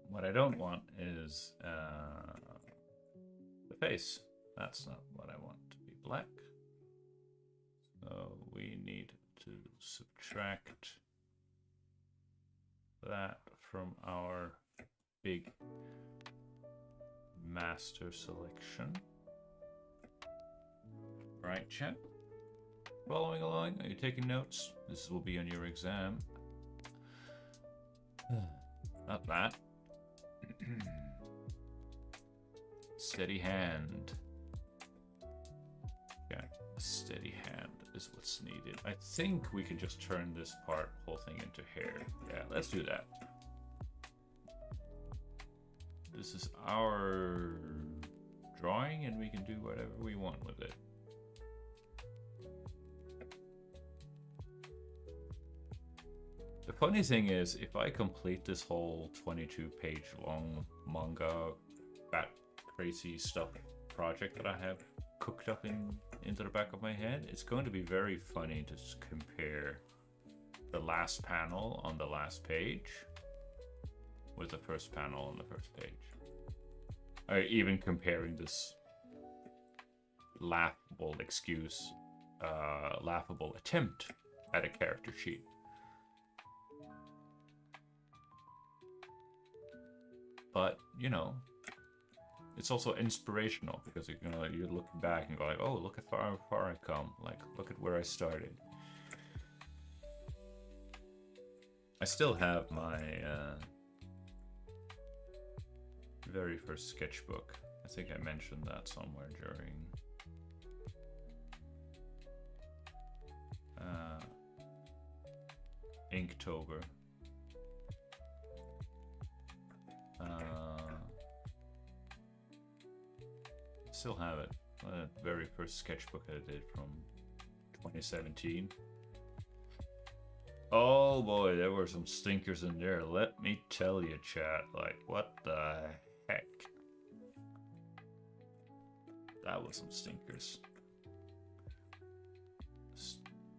What I don't want is the face. That's not what I want to be black. So we need to subtract that from our big master selection. Right, chat? Following along? Are you taking notes? This will be on your exam. Not that. Steady hand. Yeah, a steady hand is what's needed. I think we can just turn this whole thing into hair. Yeah, let's do that. This is our drawing, and we can do whatever we want with it. The funny thing is, if I complete this whole 22-page long manga, that crazy stuff project that I have cooked up into the back of my head, it's going to be very funny to compare the last panel on the last page with the first panel on the first page. Or even comparing this laughable laughable attempt at a character sheet. But, you know, it's also inspirational because you look back and go like, oh, look at how far I've come. Like, look at where I started. I still have my very first sketchbook. I think I mentioned that somewhere during Inktober. Still have it. The very first sketchbook I did from 2017. Oh boy, there were some stinkers in there. Let me tell you, chat. Like, what the heck? That was some stinkers.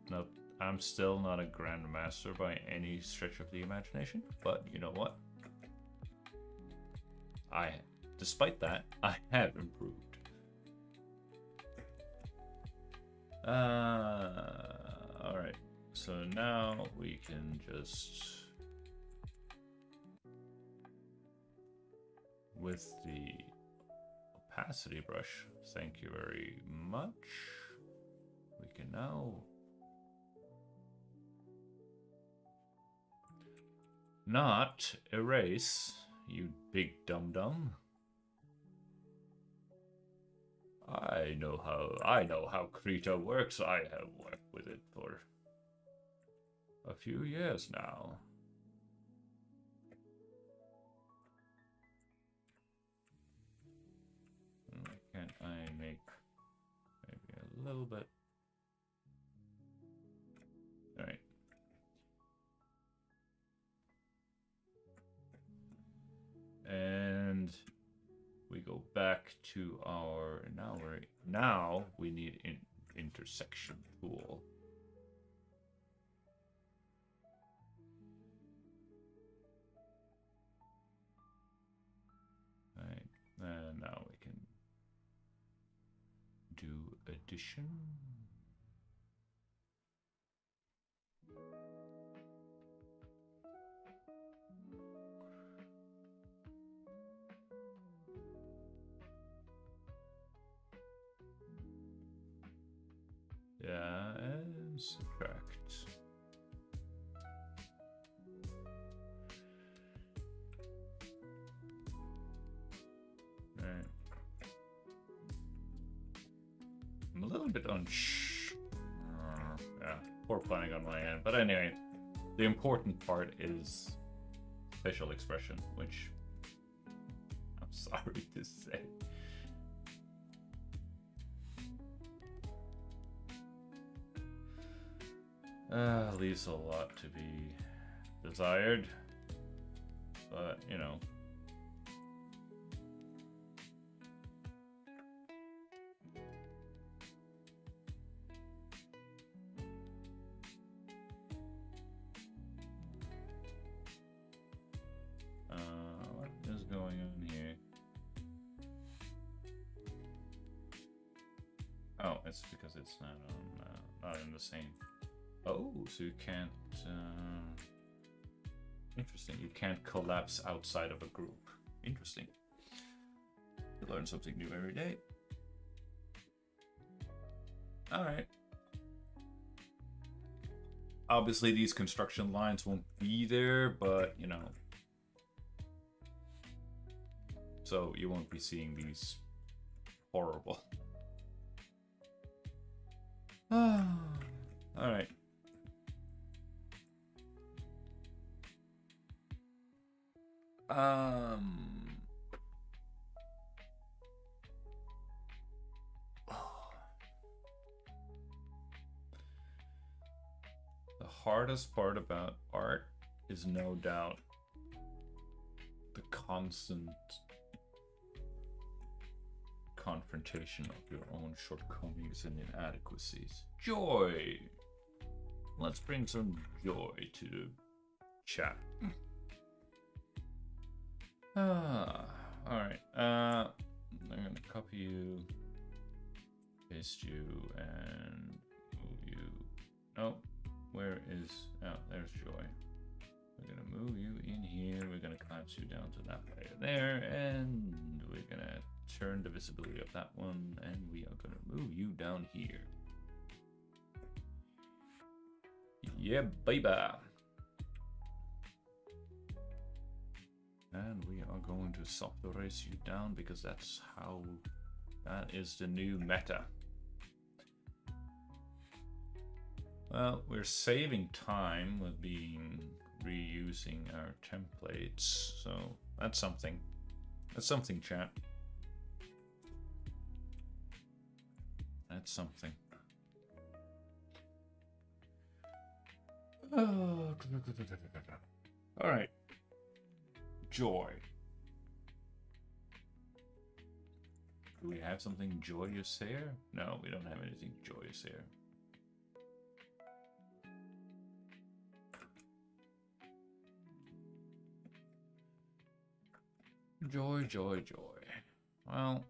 No, I'm still not a grandmaster by any stretch of the imagination, but you know what? Despite that, I have improved. Alright, so now we can just, with the opacity brush, thank you very much, we can now not erase, you big dum-dum. I know how Krita works. I have worked with it for a few years now. Can I make maybe a little bit? All right. And we go back to our now we need an intersection tool. Right, and now we can do addition. Yeah, and subtract. Right. I'm a little bit yeah, poor planning on my end. But anyway, the important part is facial expression, which I'm sorry to say. Leaves a lot to be desired, but you know. What is going on here? Oh, it's because it's not on, not in the same. Oh, so you can't. Interesting. You can't collapse outside of a group. Interesting. You learn something new every day. All right. Obviously, these construction lines won't be there, but you know. So you won't be seeing these horrible. All right. The hardest part about art is no doubt the constant confrontation of your own shortcomings and inadequacies. Joy! Let's bring some joy to the chat. Alright. I'm gonna copy you, paste you, and move you. Nope. Where is... Oh, there's Joy. We're gonna move you in here. We're gonna collapse you down to that layer there, and we're gonna turn the visibility of that one, and we are gonna move you down here. Yeah, baby. And we are going to soft erase you down because that is the new meta. Well, we're saving time with reusing our templates, so that's something. That's something, chat. That's something. Oh. All right. Joy. Do we have something joyous here? No, we don't have anything joyous here. Joy, joy, joy. Well,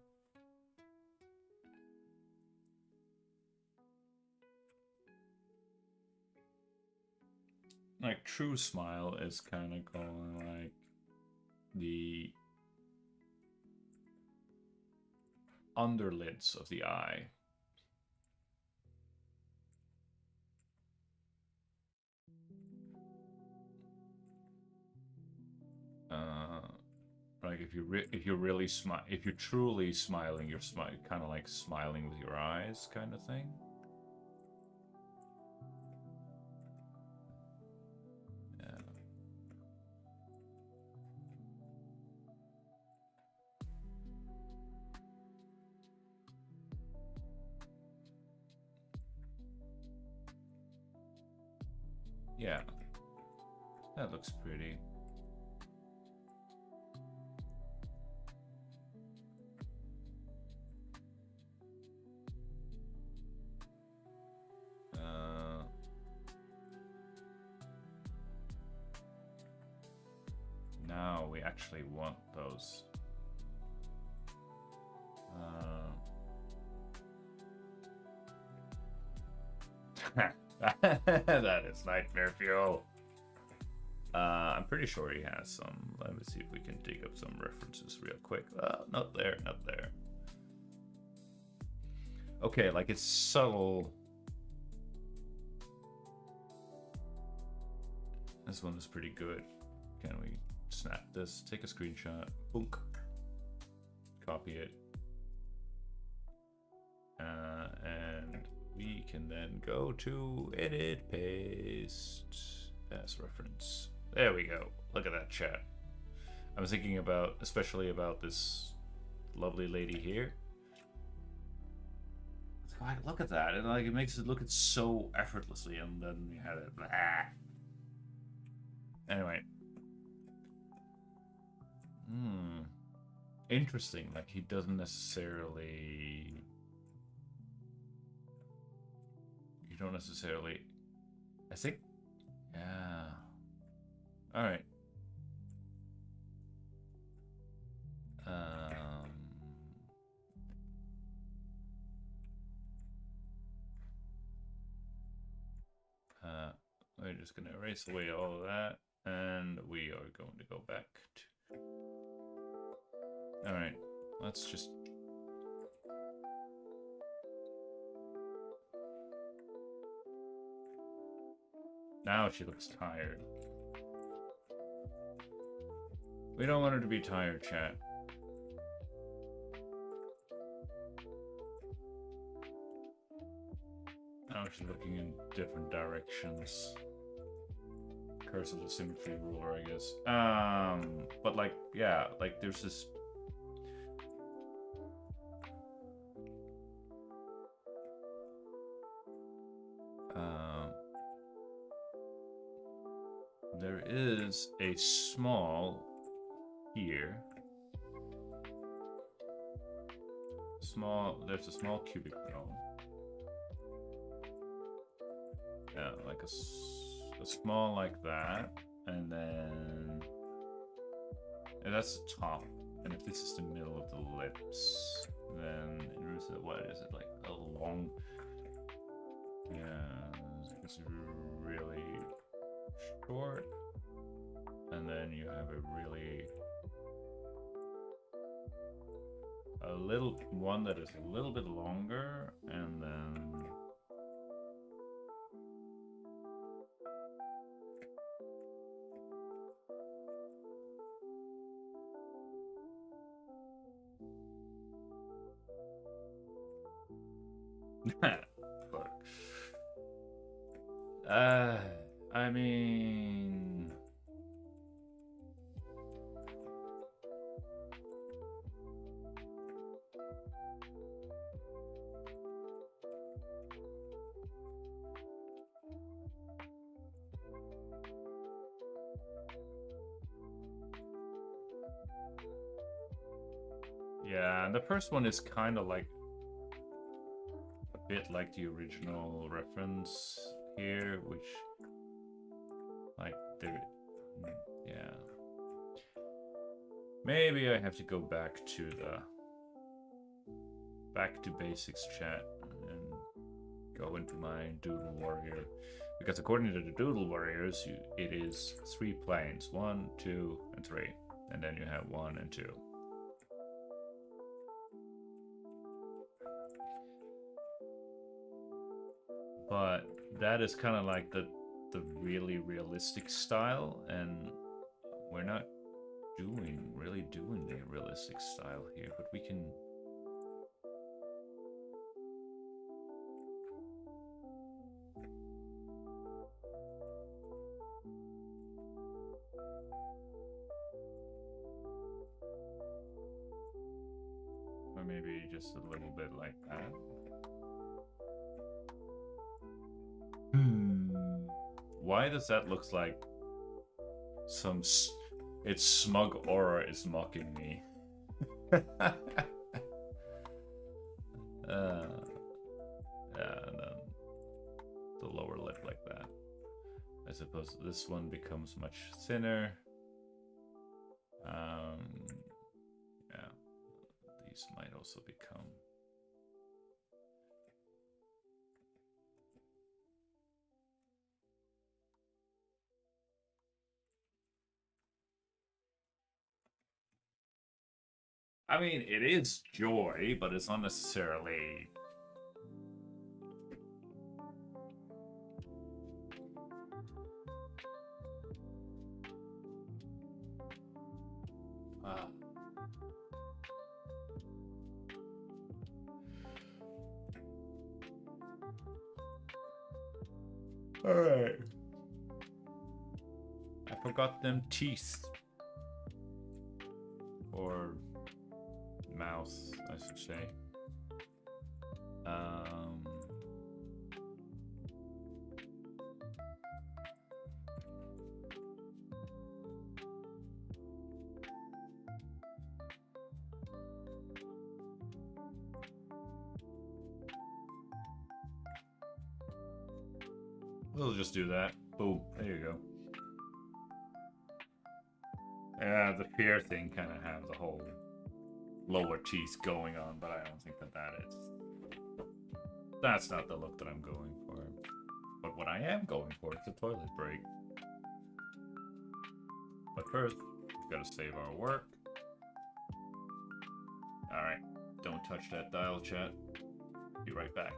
like true smile is kind of going like the underlids of the eye. Like if you're really if you're truly smiling, you're kind of like smiling with your eyes, kind of thing. Yeah, that looks pretty. Now we actually want those. That is nightmare fuel. I'm pretty sure he has some. Let me see if we can dig up some references real quick. Not there, not there. Okay, like it's subtle. This one is pretty good. Can we snap this? Take a screenshot. Book. Copy it. And we can then go to edit, paste as reference. There we go. Look at that chat. I was thinking about, especially about this lovely lady here. God, look at that. And like it makes it look so effortlessly, and then we had it. Blah. Anyway. Interesting. Like he doesn't necessarily. You don't necessarily. I think. Yeah. All right. We're just gonna erase away all of that, and we are going to go back to. All right. Let's just. Now she looks tired. We don't want her to be tired, chat. Now looking in different directions. Curse of the symmetry ruler, I guess. But like, yeah, like there's this. There is a small here. There's a small cubic dome. Yeah, like a small like that, and then that's the top. And if this is the middle of the lips, then what is it, like a long? Yeah, it's really short, and then you have a little one that is a little bit longer, and then but I mean, yeah, and the first one is kind of like a bit like the original reference here, which like there, yeah. Maybe I have to go back to basics chat and go into my Doodle Warrior, because according to the Doodle Warriors, it is 3 planes, 1, 2, and 3, and then you have 1 and 2. But that is kind of like the really realistic style, and we're not really doing the realistic style here, but we can. Or maybe just a little bit like that. Why does that look like its smug aura is mocking me? Yeah, and then the lower lip like that. I suppose this one becomes much thinner. Yeah, these might also become. I mean, it is joy, but it's not necessarily. All right. I forgot them teeth. Or mouth, I should say. We'll just do that. Boom, there you go. Yeah, the fear thing kind of has the whole lower teeth going on, but I don't think that is. That's not the look that I'm going for. But what I am going for is a toilet break. But first, we've got to save our work. Alright, don't touch that dial, chat. Be right back.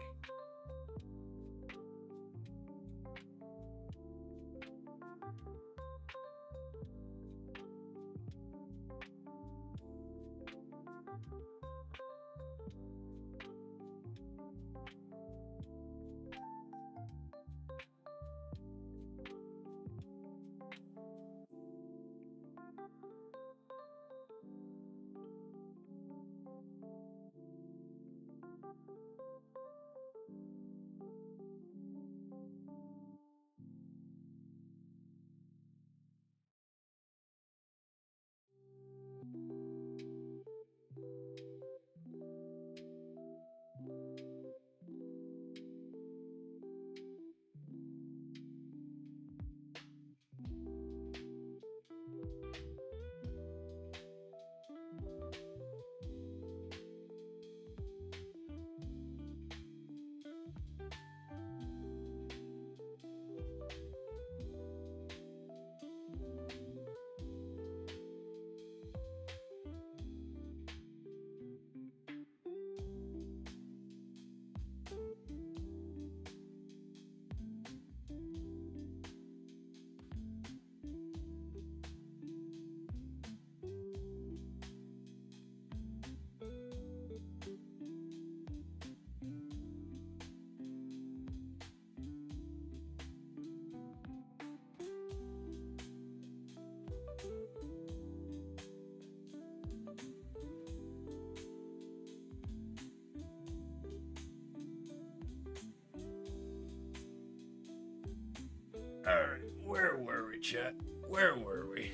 Alright, where were we, chat? Where were we?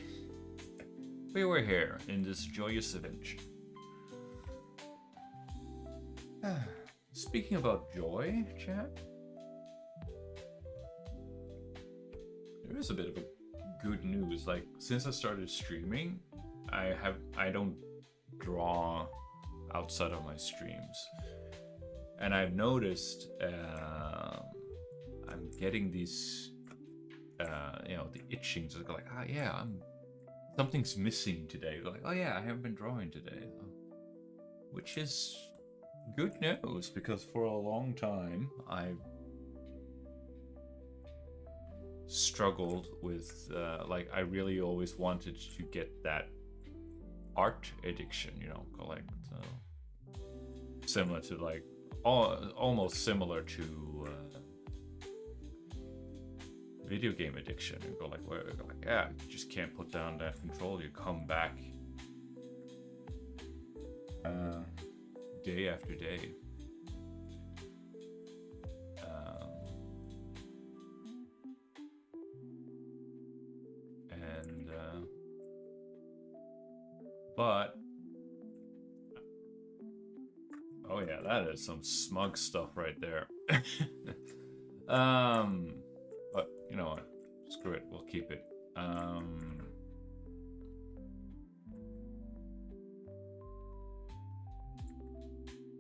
We were here in this joyous adventure. Speaking about joy, chat, there is a bit of a good news. Like, since I started streaming, I don't draw outside of my streams, and I've noticed I'm getting these the itchings. Like, yeah, something's missing today. Like, oh yeah, I haven't been drawing today, which is good news, because for a long time I struggled with like, I really always wanted to get that art addiction, collect similar to, like, almost similar to video game addiction. You go like, yeah, you just can't put down that control. You come back day after day. But oh yeah, that is some smug stuff right there. But you know what? Screw it. We'll keep it.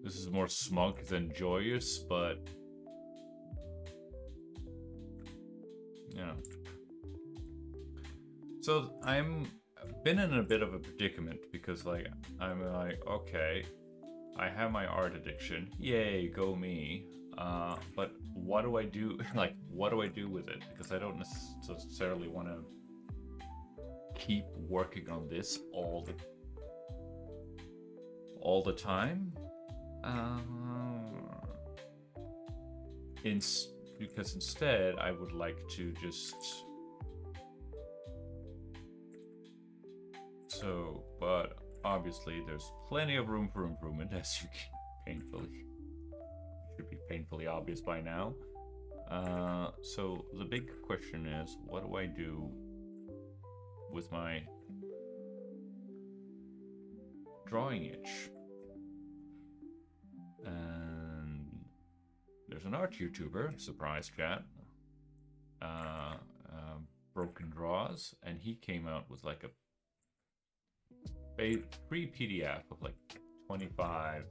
This is more smug than joyous, but So I've been in a bit of a predicament, because like, I'm like, okay, I have my art addiction, yay, go me. But what do I do? Like, what do I do with it? Because I don't necessarily want to keep working on this all the time. Because instead, I would like to just. But obviously, there's plenty of room for improvement, as you should be painfully obvious by now. So the big question is, what do I do with my drawing itch? And there's an art YouTuber, surprise chat, Broken Draws, and he came out with like a free PDF of like 25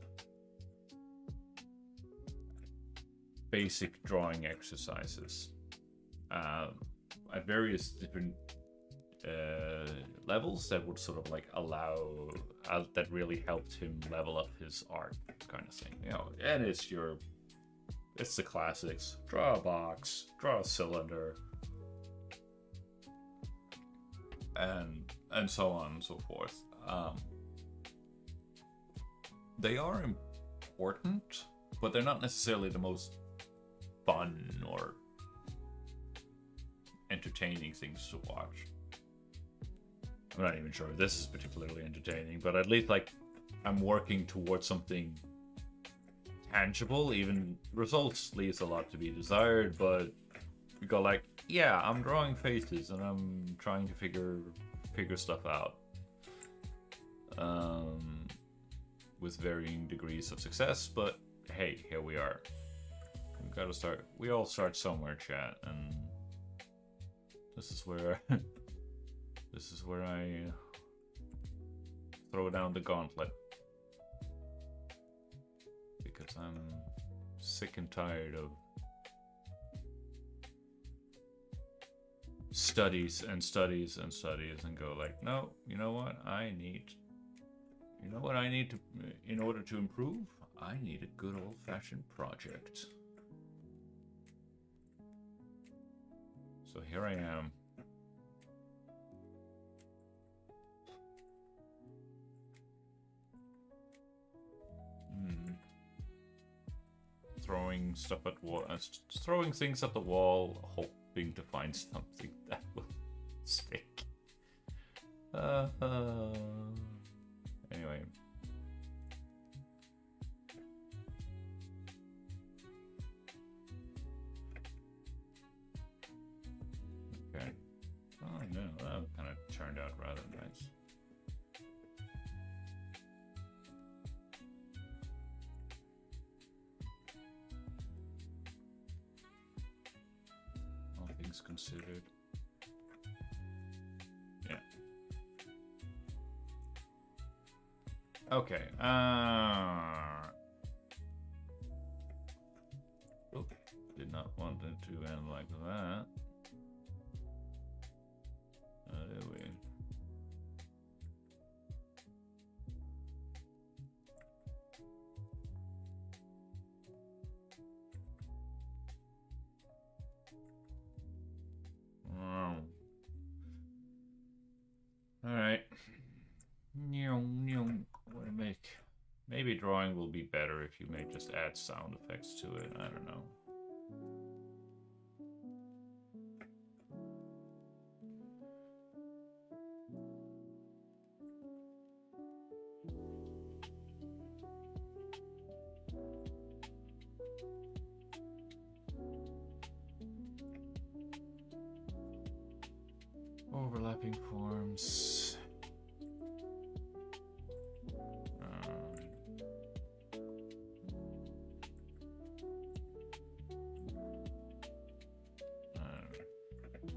basic drawing exercises at various different levels that would sort of like allow that really helped him level up his art, kind of thing. And it's the classics: draw a box, draw a cylinder, and so on and so forth. They are important, but they're not necessarily the most fun or entertaining things to watch. I'm not even sure if this is particularly entertaining, but at least like, I'm working towards something tangible. Even results leaves a lot to be desired, but we go like, yeah, I'm drawing faces and I'm trying to figure stuff out. With varying degrees of success, but hey, here we are. We all start somewhere, chat, and this is where I throw down the gauntlet, because I'm sick and tired of studies and studies and studies, and go like, no, you know what I need to, in order to improve, I need a good old-fashioned project. So here I am. Throwing stuff at throwing things at the wall, hoping to find something that will stick. Anyway. Nice. All things considered. Yeah. Okay. Oh, did not want it to end like that. There we. All right. What to make? Maybe drawing will be better if you may just add sound effects to it. I don't know. Overlapping forms.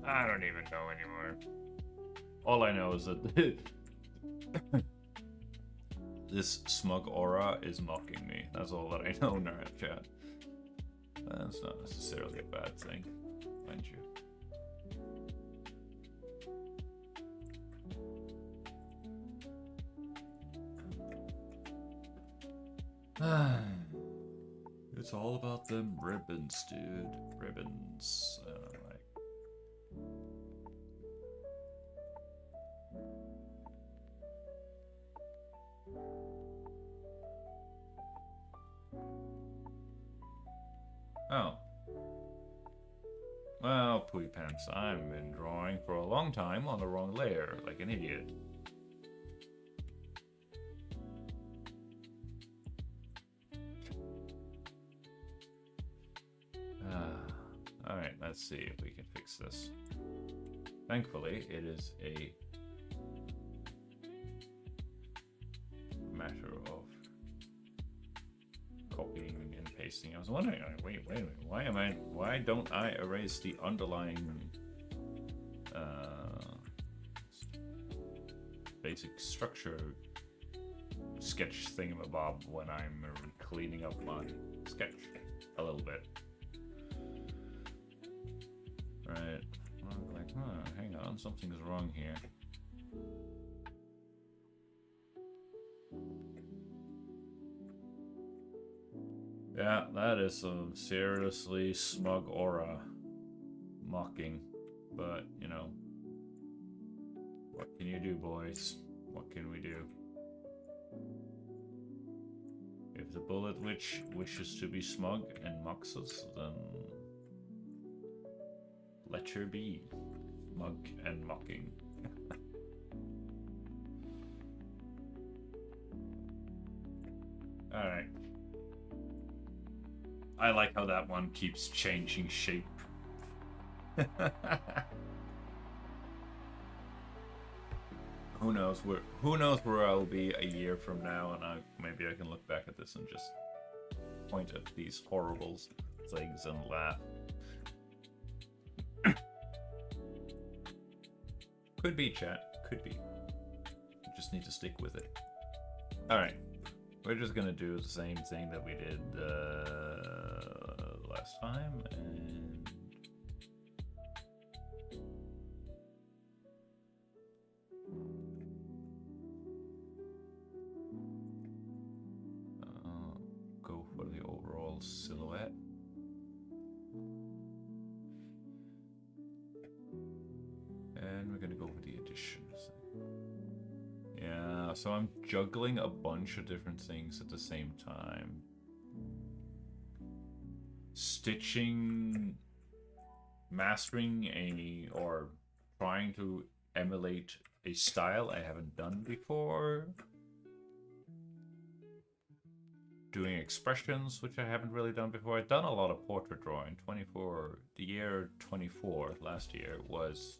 I don't even know anymore. All I know is that this smug aura is mocking me. That's all that I know in our chat. That's not necessarily a bad thing, mind you. It's all about them ribbons, dude. Ribbons. Oh. Well, poopy pants. I've been drawing for a long time on the wrong layer, like an idiot. Alright, let's see if we can fix this. Thankfully, it is a matter of copying and pasting. I was wondering, wait a minute, why don't I erase the underlying basic structure sketch thingamabob when I'm cleaning up my sketch a little bit? Right. I'm like, hang on, something's wrong here. Yeah, that is some seriously smug aura mocking. But, you know, what can you do, boys? What can we do? If the bullet witch wishes to be smug and mocks us, then let her be smug and mocking. Alright. I like how that one keeps changing shape. Who knows where I'll be a year from now, and maybe I can look back at this and just point at these horrible things and laugh. Could be, chat. Could be. You just need to stick with it. Alright. We're just gonna do the same thing that we did last time, and go for the overall silhouette. And we're gonna go for the additions. Yeah, so I'm juggling a bunch of different things at the same time. Stitching, mastering or trying to emulate a style I haven't done before. Doing expressions, which I haven't really done before. I've done a lot of portrait drawing. The year 24, last year, was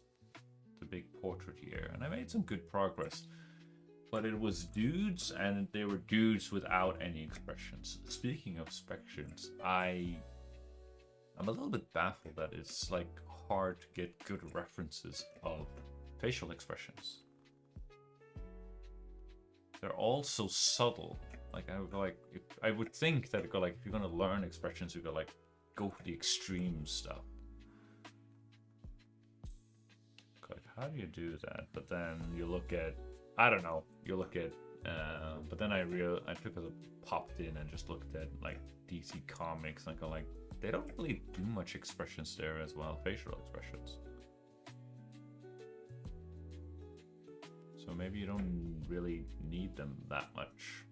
the big portrait here, and I made some good progress. But it was dudes, and they were dudes without any expressions. Speaking of expressions, I'm a little bit baffled that it's like hard to get good references of facial expressions. They're all so subtle. Like I would think that if you're gonna learn expressions, you gotta like go for the extreme stuff. Like, how do you do that? But then you look at, I don't know, you look at, but then I took a popped in and just looked at like DC Comics, and I go like, they don't really do much expressions there as well, facial expressions. So maybe you don't really need them that much.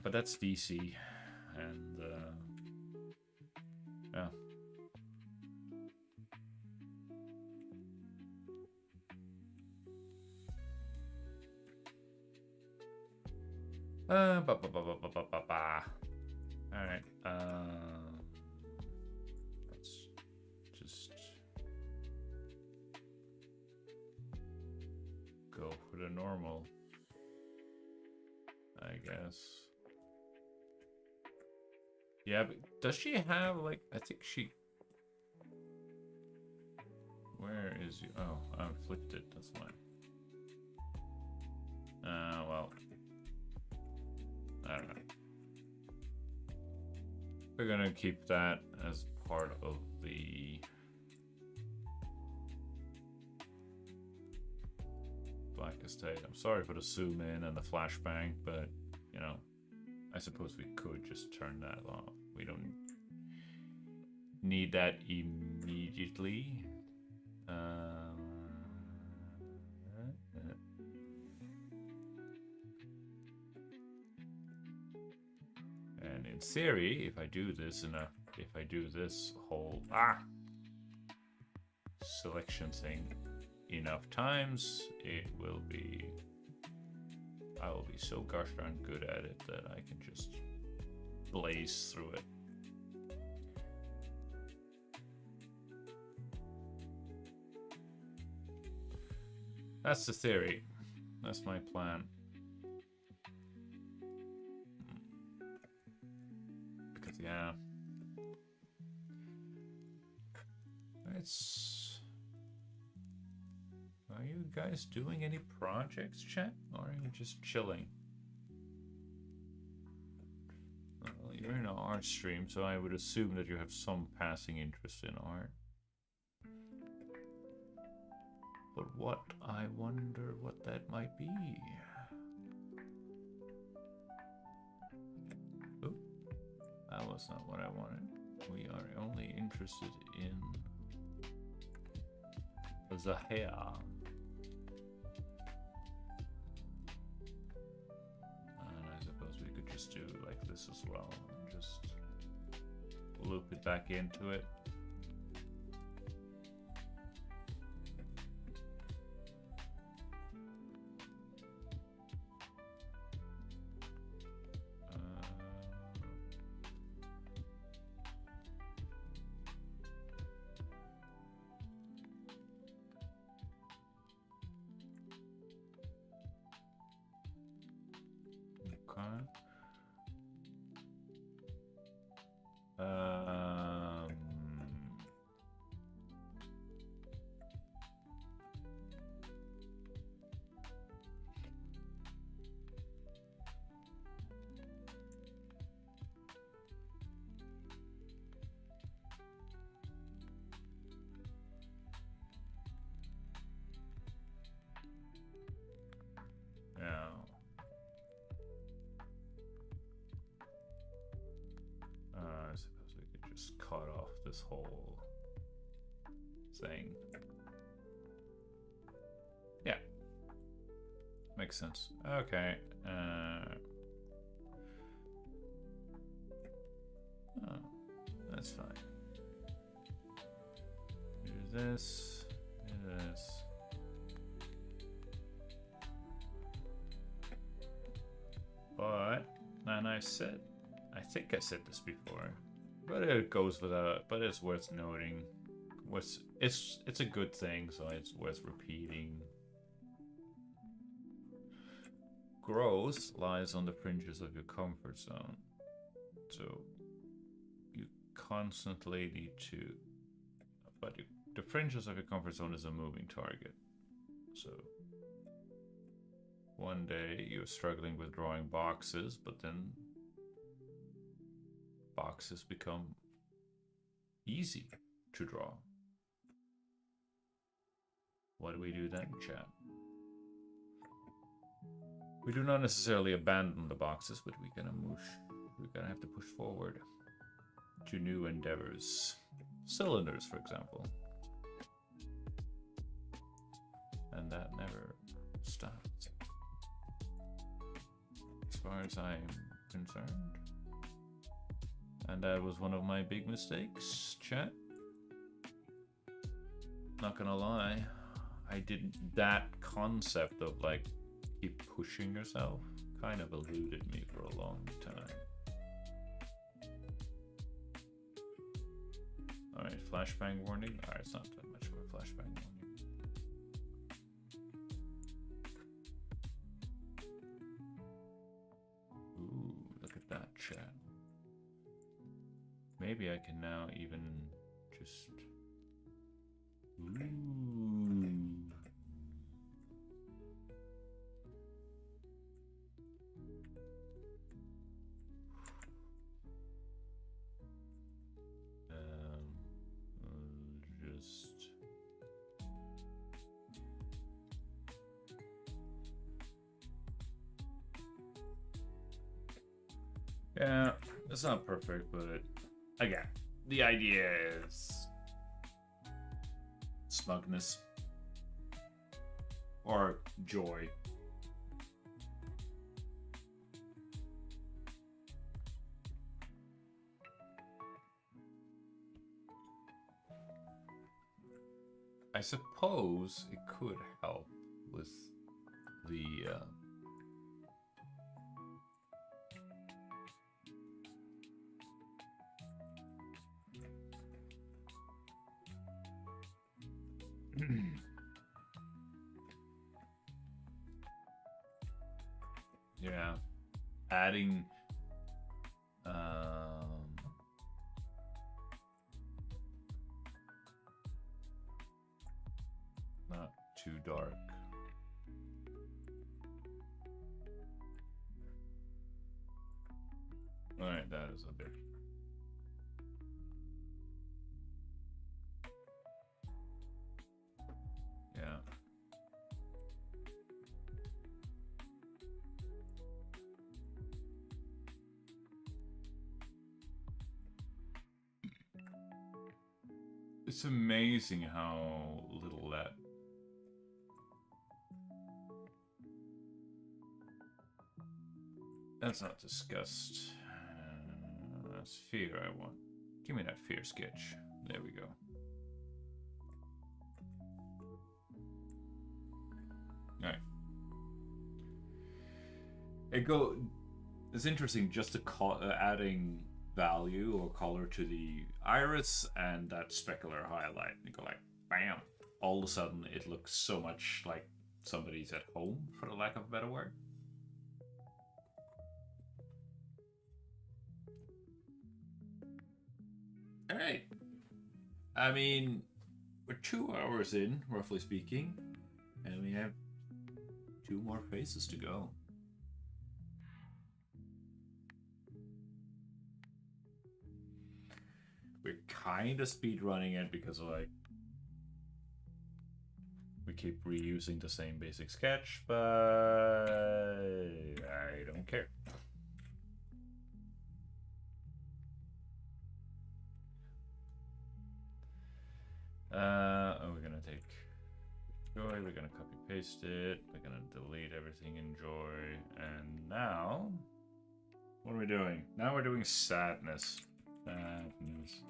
But that's DC, and yeah. All right. Let's just go for the normal, I guess. Yeah, but does she have like? I think she. Where is you? Oh, I flipped it. That's fine. Well. I don't know. We're gonna keep that as part of the Black Estate. I'm sorry for the zoom in and the flashbang, but you know, I suppose we could just turn that off. We don't need that immediately. And in theory, if I do this if I do this whole selection thing enough times, I will be so gosh darn good at it that I can just blaze through it. That's the theory. That's my plan. Because yeah, are you guys doing any projects, chat, or are you just chilling? Well, you're in an art stream, so I would assume that you have some passing interest in art. But I wonder what that might be. Oh, that was not what I wanted. We are only interested in the hair. And I suppose we could just do like this as well, and just loop it back into it. I suppose we could just cut off this whole thing. Yeah, makes sense. Okay. Oh, that's fine. Do this. Do this. But, and I think I said this before, but it goes without, but it's worth noting. it's a good thing, so it's worth repeating. Growth lies on the fringes of your comfort zone, so you constantly need to. But the fringes of your comfort zone is a moving target, so one day you're struggling with drawing boxes, but then boxes become easy to draw. What do we do then, chat? We do not necessarily abandon the boxes, but we're gonna have to push forward to new endeavors. Cylinders, for example. And that never stops. As far as I'm concerned. And that was one of my big mistakes, chat. Not gonna lie. I didn't. That concept of like keep pushing yourself kind of eluded me for a long time. Alright, flashbang warning. Alright, it's not that much of a flashbang warning. Ooh, look at that, chat. Maybe I can now even just... Ooh. Just... Yeah, it's not perfect, but again, the idea is smugness or joy. I suppose it could help with the yeah, adding not too dark. All right, that is a bit. Yeah. It's amazing how little that that's not disgust. That's fear I want. Give me that fear sketch. There we go. Alright. It's interesting just to adding value or color to the iris and that specular highlight. You go like, bam. All of a sudden it looks so much like somebody's at home, for the lack of a better word. Alright. I mean, we're 2 hours in, roughly speaking, and we have 2 more phases to go. We're kind of speedrunning it because, like, we keep reusing the same basic sketch, but I don't care. We're gonna take joy, we're gonna copy paste it, we're gonna delete everything in joy, and now what are we doing? Now we're doing sadness. Sadness.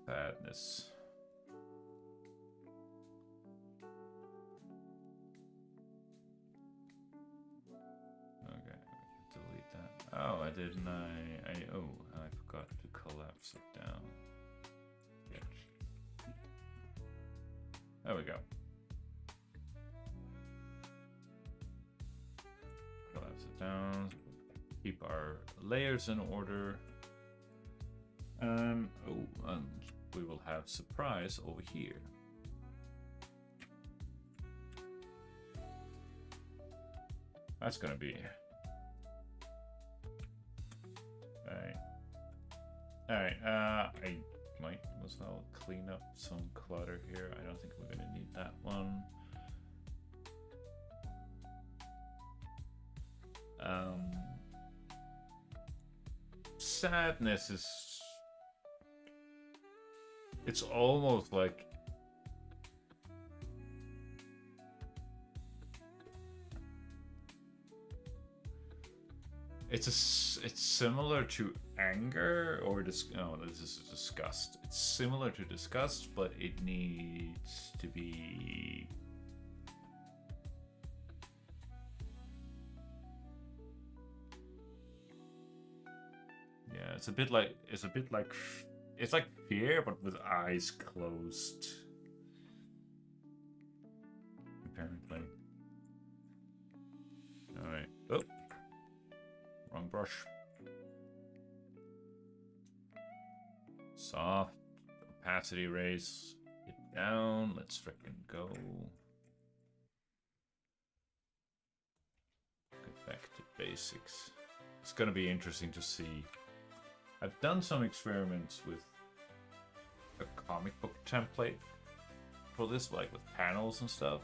Sadness. Okay, delete that. Oh, why didn't oh, I forgot to collapse it down. Sketch. There we go. Collapse it down. Keep our layers in order. And we will have surprise over here. That's gonna be. Alright, I might as well clean up some clutter here. I don't think we're gonna need that one. Sadness is... It's almost like... It's similar to anger or this is disgust. It's similar to disgust, but it needs to be it's a bit like it's like fear but with eyes closed. Apparently. Alright. Oh. Wrong brush. Soft. Opacity raise it down. Let's frickin' go. Get back to basics. It's gonna be interesting to see. I've done some experiments with a comic book template for this, like with panels and stuff.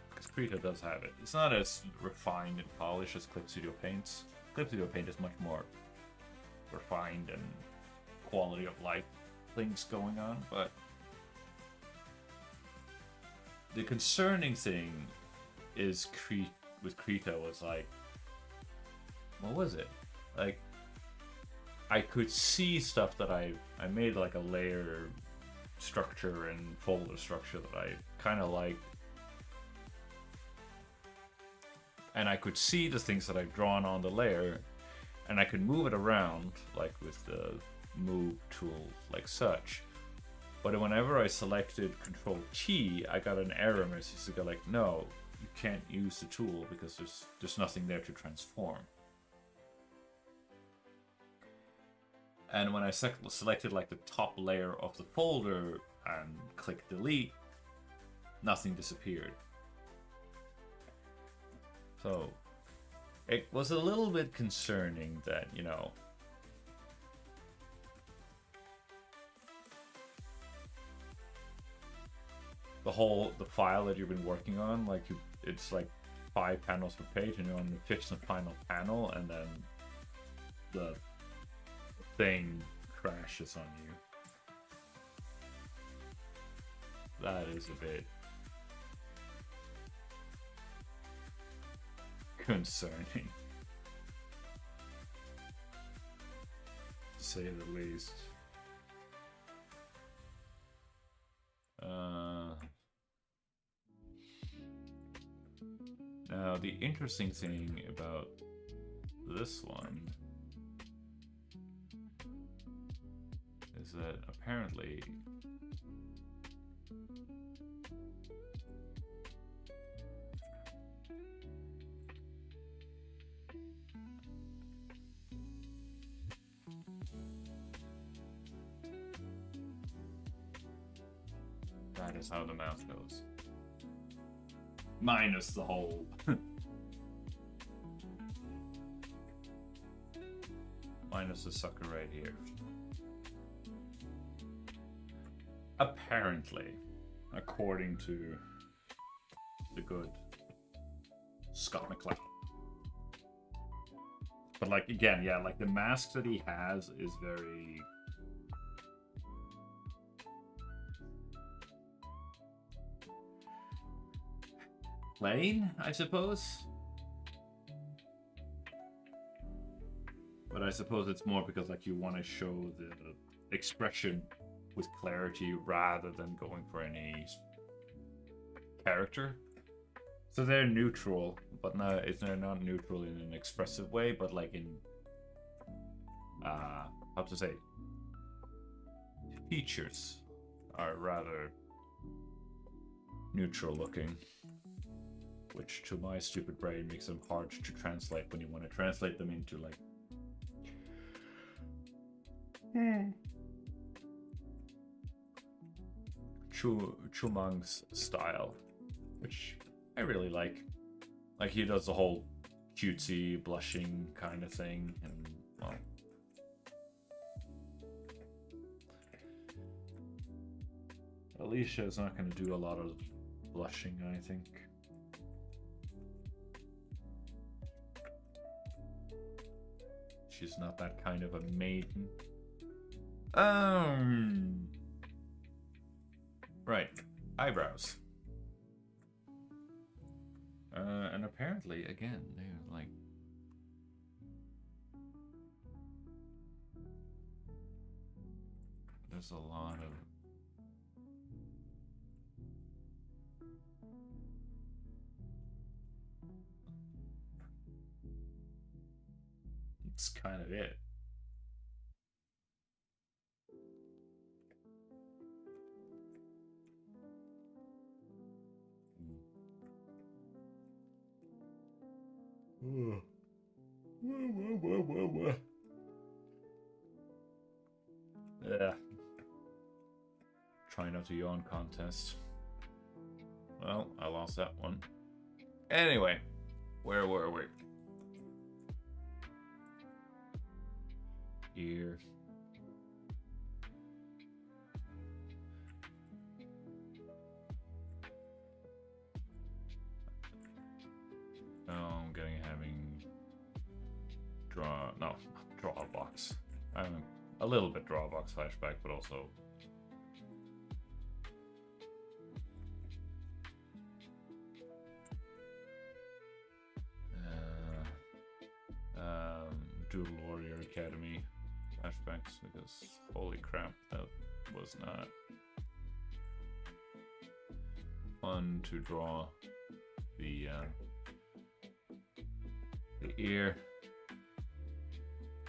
Because Krita does have it. It's not as refined and polished as Clip Studio Paint's. Clip Studio Paint is much more refined and quality of life things going on, but the concerning thing is with Krita was like, what was it? Like, I could see stuff that I made like a layer structure and folder structure that I kind of liked. And I could see the things that I've drawn on the layer, and I could move it around, like with the move tool, like such. But whenever I selected Control T, I got an error message to go like, no, you can't use the tool because there's nothing there to transform. And when I selected like the top layer of the folder and clicked delete, nothing disappeared. So it was a little bit concerning that, you know, the file that you've been working on, like it's like 5 panels per page and you're on the 5th and final panel, and then the thing crashes on you. That is a bit concerning, to say the least. Now, the interesting thing about this one is that apparently that is how the mouth goes. Minus the whole minus the sucker right here. Apparently, according to the good Scott McCloud. But like again, yeah, like the mask that he has is very plain, I suppose. But I suppose it's more because like you want to show the expression with clarity rather than going for any character. So they're neutral, but they're not neutral in an expressive way, but like in how to say, features are rather neutral looking, which to my stupid brain makes them hard to translate when you want to translate them into like Chumang's style, which I really like. Like he does the whole cutesy blushing kind of thing, and well, Alicia is not going to do a lot of blushing, I think. She's not that kind of a maiden. Right, eyebrows. And apparently, again, they're like there's a lot of it's kind of it. Yeah. Try not to yawn contest. Well, I lost that one. Anyway, where were we? Here. Oh, I'm having draw box. I'm a little bit draw box flashback, but also Dual Warrior Academy flashbacks, because holy crap, that was not fun to draw the ear.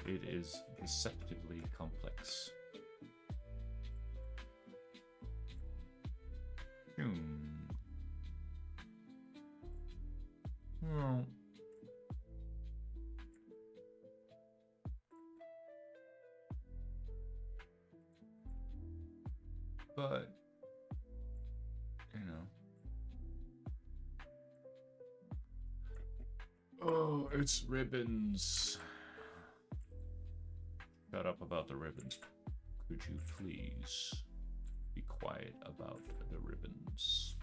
It is deceptively complex. Well, but you know, oh, it's ribbons. Shut up about the ribbons. Could you please be quiet about the ribbons?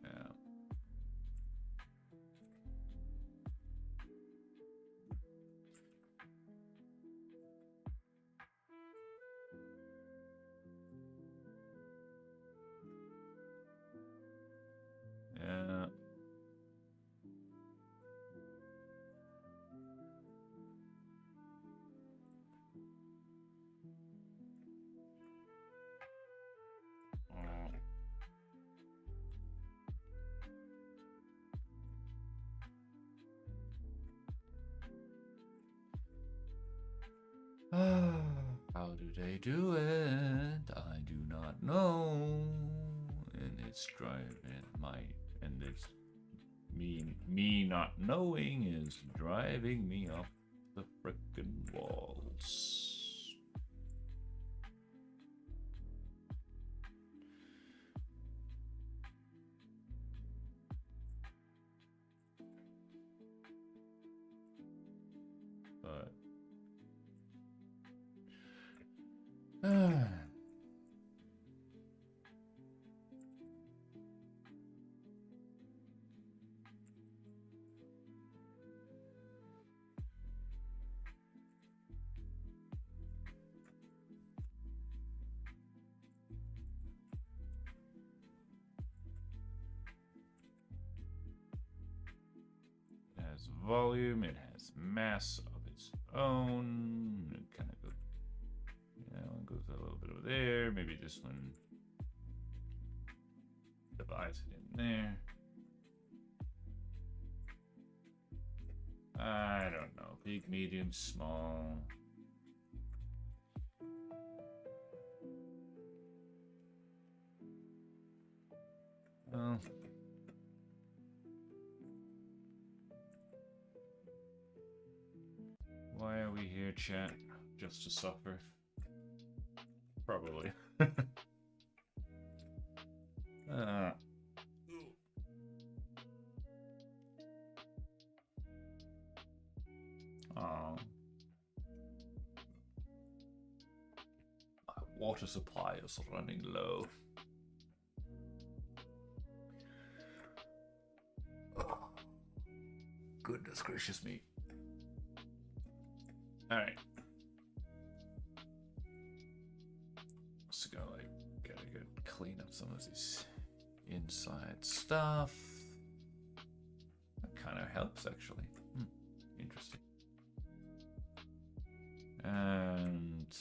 Yeah. Yeah. How do they do it? I do not know. And it's driving and it's me not knowing is driving me off the frickin' walls. But it has volume, it has mass of its own. It kind of goes, one goes a little bit over there. Maybe this one divides it in there. I don't know. Big, medium, small. Well, why are we here, chat? Just to suffer? Probably. Oh. My water supply is running low. Goodness gracious me. Alright. Let's go, like, gotta go clean up some of this inside stuff. That kind of helps, actually. Interesting. And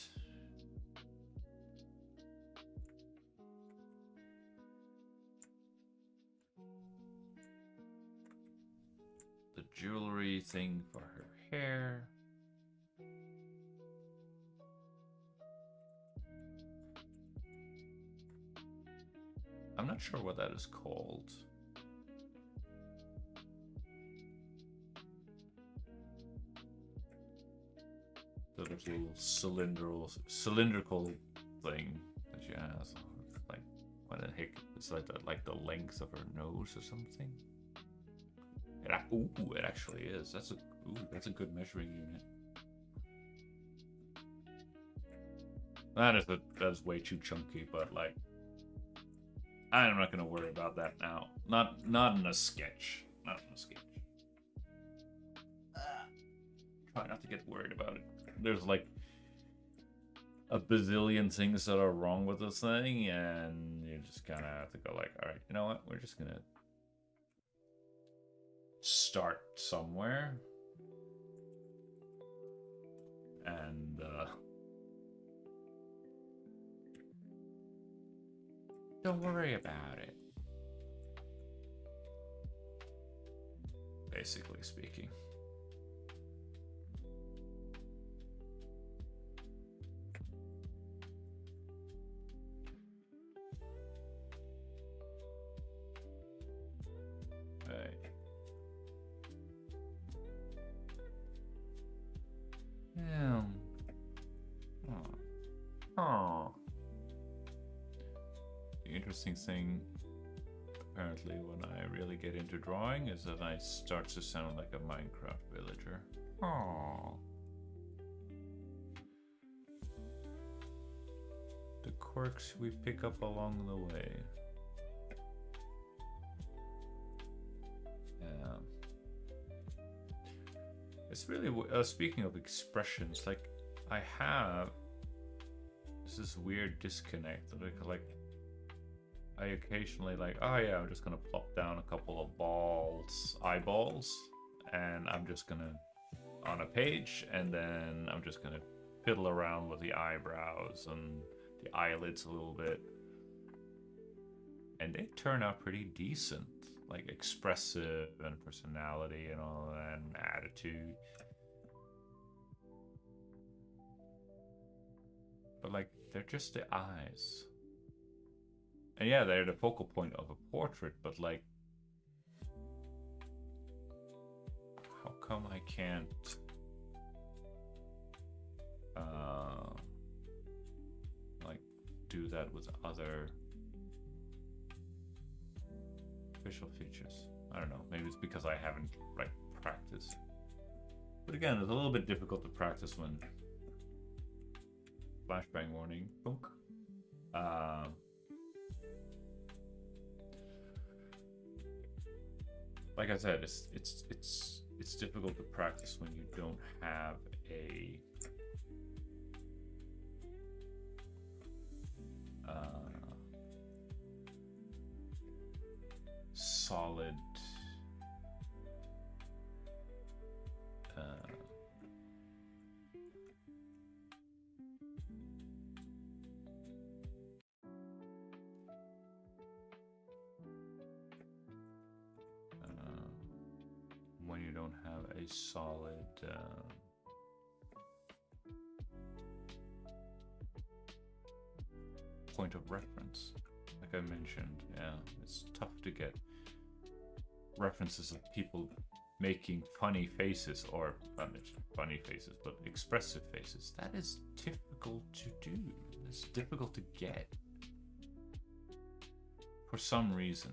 the jewelry thing for her hair. I'm not sure what that is called. The little cylindrical thing that she has. Like, what the heck? It's like the length of her nose or something. It actually is. That's a good measuring unit. That is way too chunky, but like, I'm not gonna worry about that now. Not in a sketch. Not in a sketch. Try not to get worried about it. There's like a bazillion things that are wrong with this thing, and you just kind of have to go like, all right, you know what? We're just gonna start somewhere, and don't worry about it. Basically speaking. Yeah. Oh. The interesting thing, apparently, when I really get into drawing, is that I start to sound like a Minecraft villager. Oh. The quirks we pick up along the way. Yeah. It's really, speaking of expressions, like, I have this weird disconnect that I occasionally like, oh yeah, I'm just gonna plop down a couple of eyeballs, and I'm just gonna, on a page, and then I'm just gonna fiddle around with the eyebrows and the eyelids a little bit. And they turn out pretty decent. Like expressive and personality and all that, and attitude. But like, they're just the eyes. And yeah, they're the focal point of a portrait, but like, how come I can't like do that with other facial features? I don't know, maybe it's because I haven't like practiced. But again, it's a little bit difficult to practice when flashbang warning. Boom. Like I said, it's difficult to practice when you don't have a solid when you don't have have a solid point of reference. Like I mentioned, yeah, it's tough to get references of people making funny faces, or not funny faces, but expressive faces. That is difficult to do. It's difficult to get. For some reason.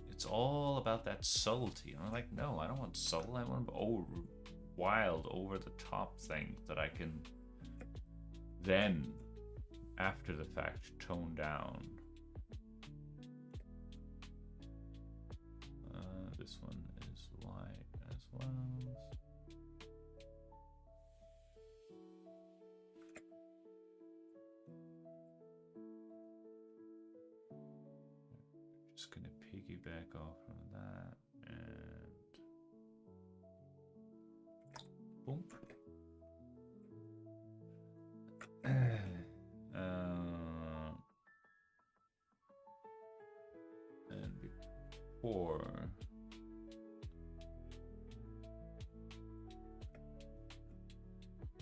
It's all about that subtlety. And I'm like, no, I don't want subtle. I want wild, over the top thing that I can then, after the fact, tone down. This one is white as well. Just gonna piggyback off from that and boom.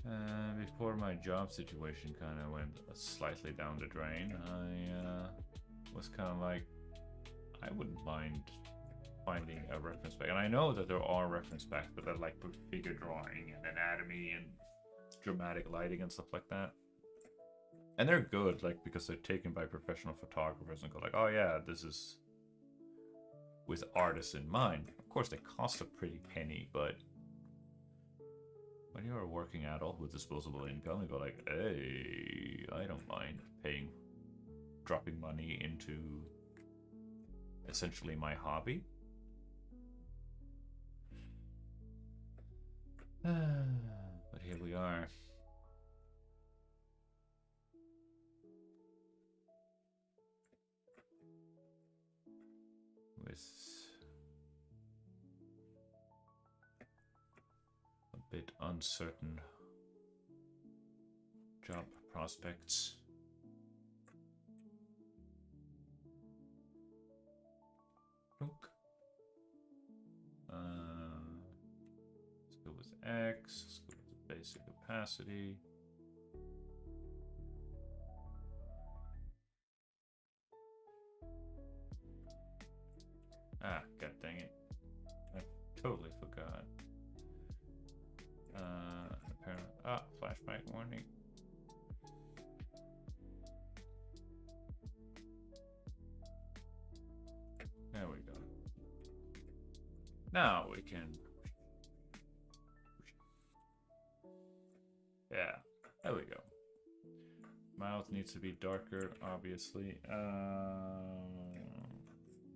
And before my job situation kind of went slightly down the drain, I was kind of like, I wouldn't mind finding a reference back. And I know that there are reference backs that are like figure drawing and anatomy and dramatic lighting and stuff like that. And they're good, like, because they're taken by professional photographers and go like, oh yeah, this is with artists in mind. Of course, they cost a pretty penny, but when you're a working adult with disposable income, you go like, hey, I don't mind dropping money into essentially my hobby. But here we are. With a bit uncertain job prospects. Let's go with X. Let's go with the basic opacity. Ah, god dang it. I totally forgot. Apparently, flashback warning. There we go. Now we can. Yeah, there we go. Mouth needs to be darker, obviously.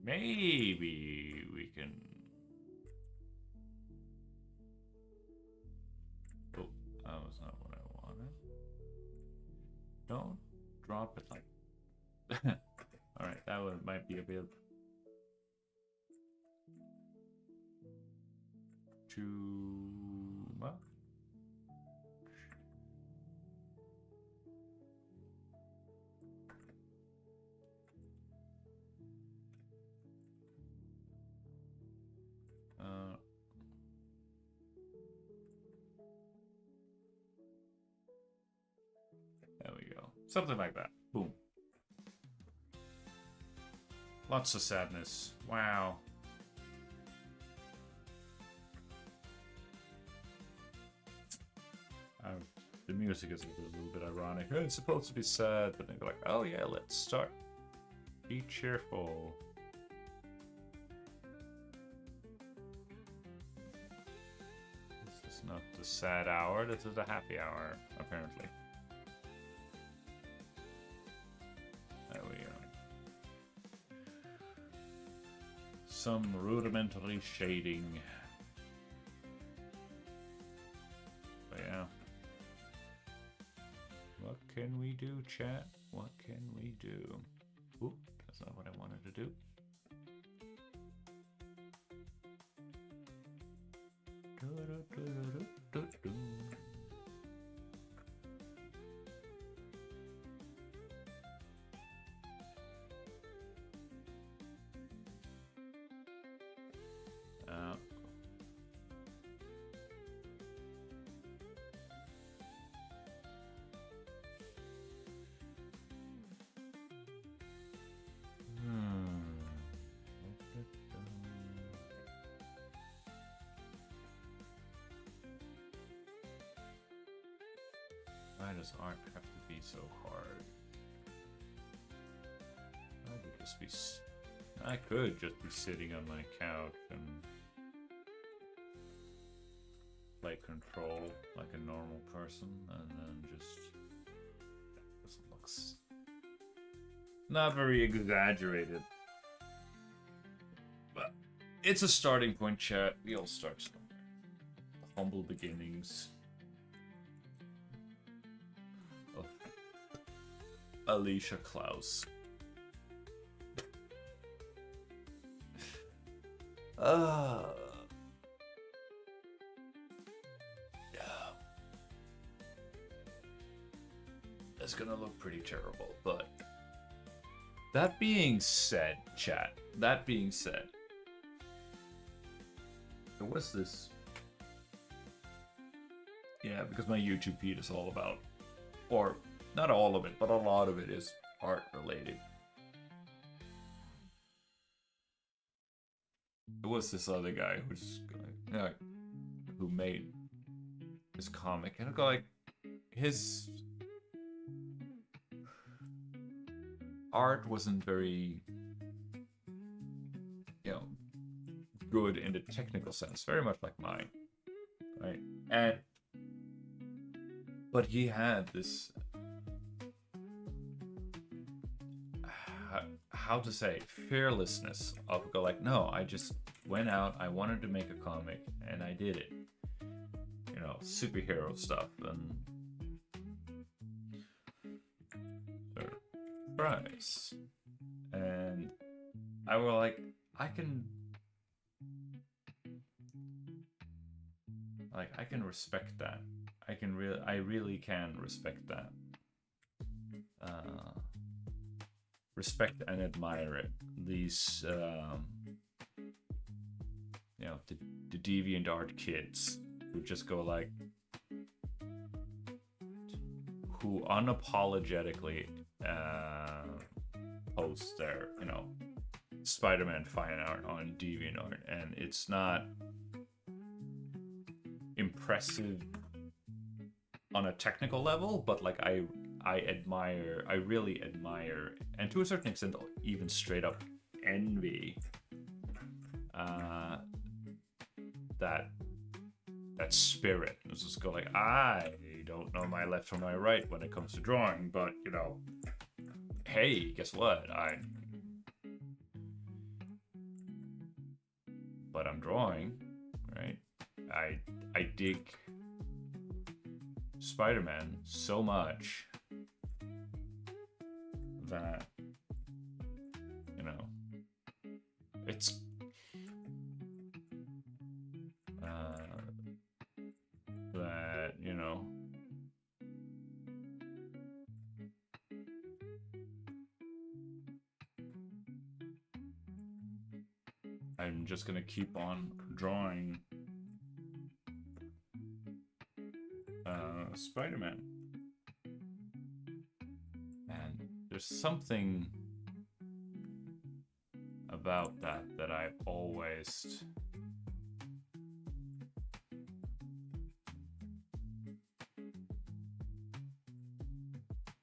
Maybe we can. Oh, that was not what I wanted. Don't drop it like. All right, that one might be a bit too much. There we go. Something like that. Boom. Lots of sadness. Wow. The music is a little bit ironic. It's supposed to be sad, but then go like, oh yeah, let's start. Be cheerful. This is not the sad hour, this is the happy hour, apparently. There we go. Some rudimentary shading. But yeah. What can we do, chat? What can we do? Oop, that's not what I wanted to do. does art have to be so hard? I could just be sitting on my couch and play Control like a normal person, and then just this looks not very exaggerated. But it's a starting point, chat. We all start somewhere. Humble beginnings of Alicia Klaus. Yeah. It's gonna look pretty terrible, but that being said, chat, that being said, there was this. Yeah, because my YouTube feed is all about, or not all of it, but a lot of it is art related. There was this other guy who made this comic, and like his art wasn't very, good in the technical sense, very much like mine, right? But he had this, how to say, fearlessness of go like, no, I just went out, I wanted to make a comic, and I did it. Superhero stuff, and surprise. And I was like, I can respect that. I really can respect that. Respect and admire it. These, the deviant art kids who just go like, who unapologetically post their, Spider-Man fan art on DeviantArt, and it's not impressive on a technical level, but like I really admire, and to a certain extent even straight up envy that spirit. It's just go like, I don't know my left from my right when it comes to drawing, but hey, guess what? But I'm drawing, right? I dig Spider-Man so much that it's that I'm just gonna keep on drawing Spider-Man. And there's something about that I've always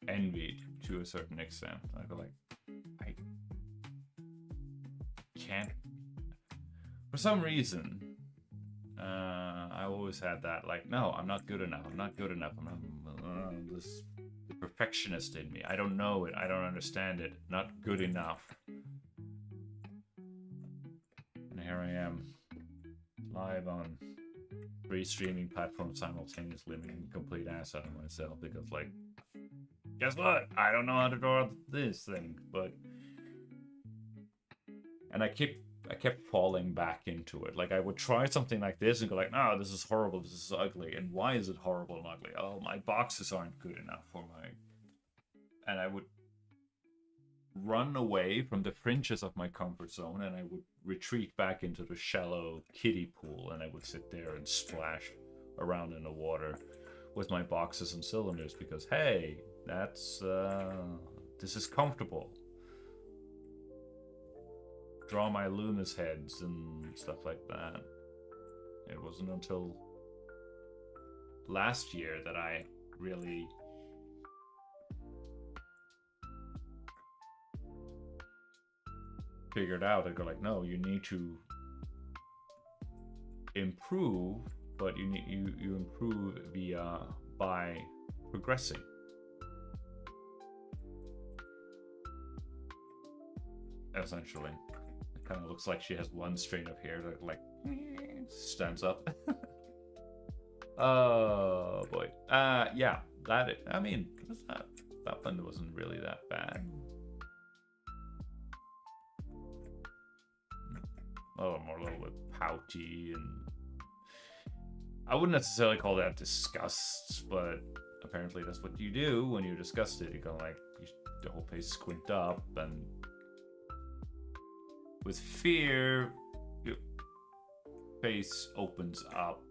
envied to a certain extent. I feel like I can't, for some reason, I always had that, like, no, I'm not good enough. I'm not good enough. I'm not, this perfectionist in me. I don't know it. I don't understand it. Not good enough. And here I am, live on 3 streaming platforms simultaneously, making a complete ass out of myself because, like, guess what? I don't know how to draw this thing, but... And I kept falling back into it. Like, I would try something like this and go like, no, this is horrible, this is ugly. And why is it horrible and ugly? Oh, my boxes aren't good enough for my... And I would run away from the fringes of my comfort zone, and I would retreat back into the shallow kiddie pool, and I would sit there and splash around in the water with my boxes and cylinders because, hey, that's, this is comfortable. Draw my Luna's heads and stuff like that. It wasn't until last year that I really figured out. I go like, no, you need to improve, but you improve via by progressing. Essentially, it kind of looks like she has one strand of hair that like stands up. Oh boy. Yeah. I mean, that one wasn't really that bad. Oh, more a little bit pouty, and I wouldn't necessarily call that disgust, but apparently that's what you do when you're disgusted. You go like, the whole face squint up, and with fear, your face opens up.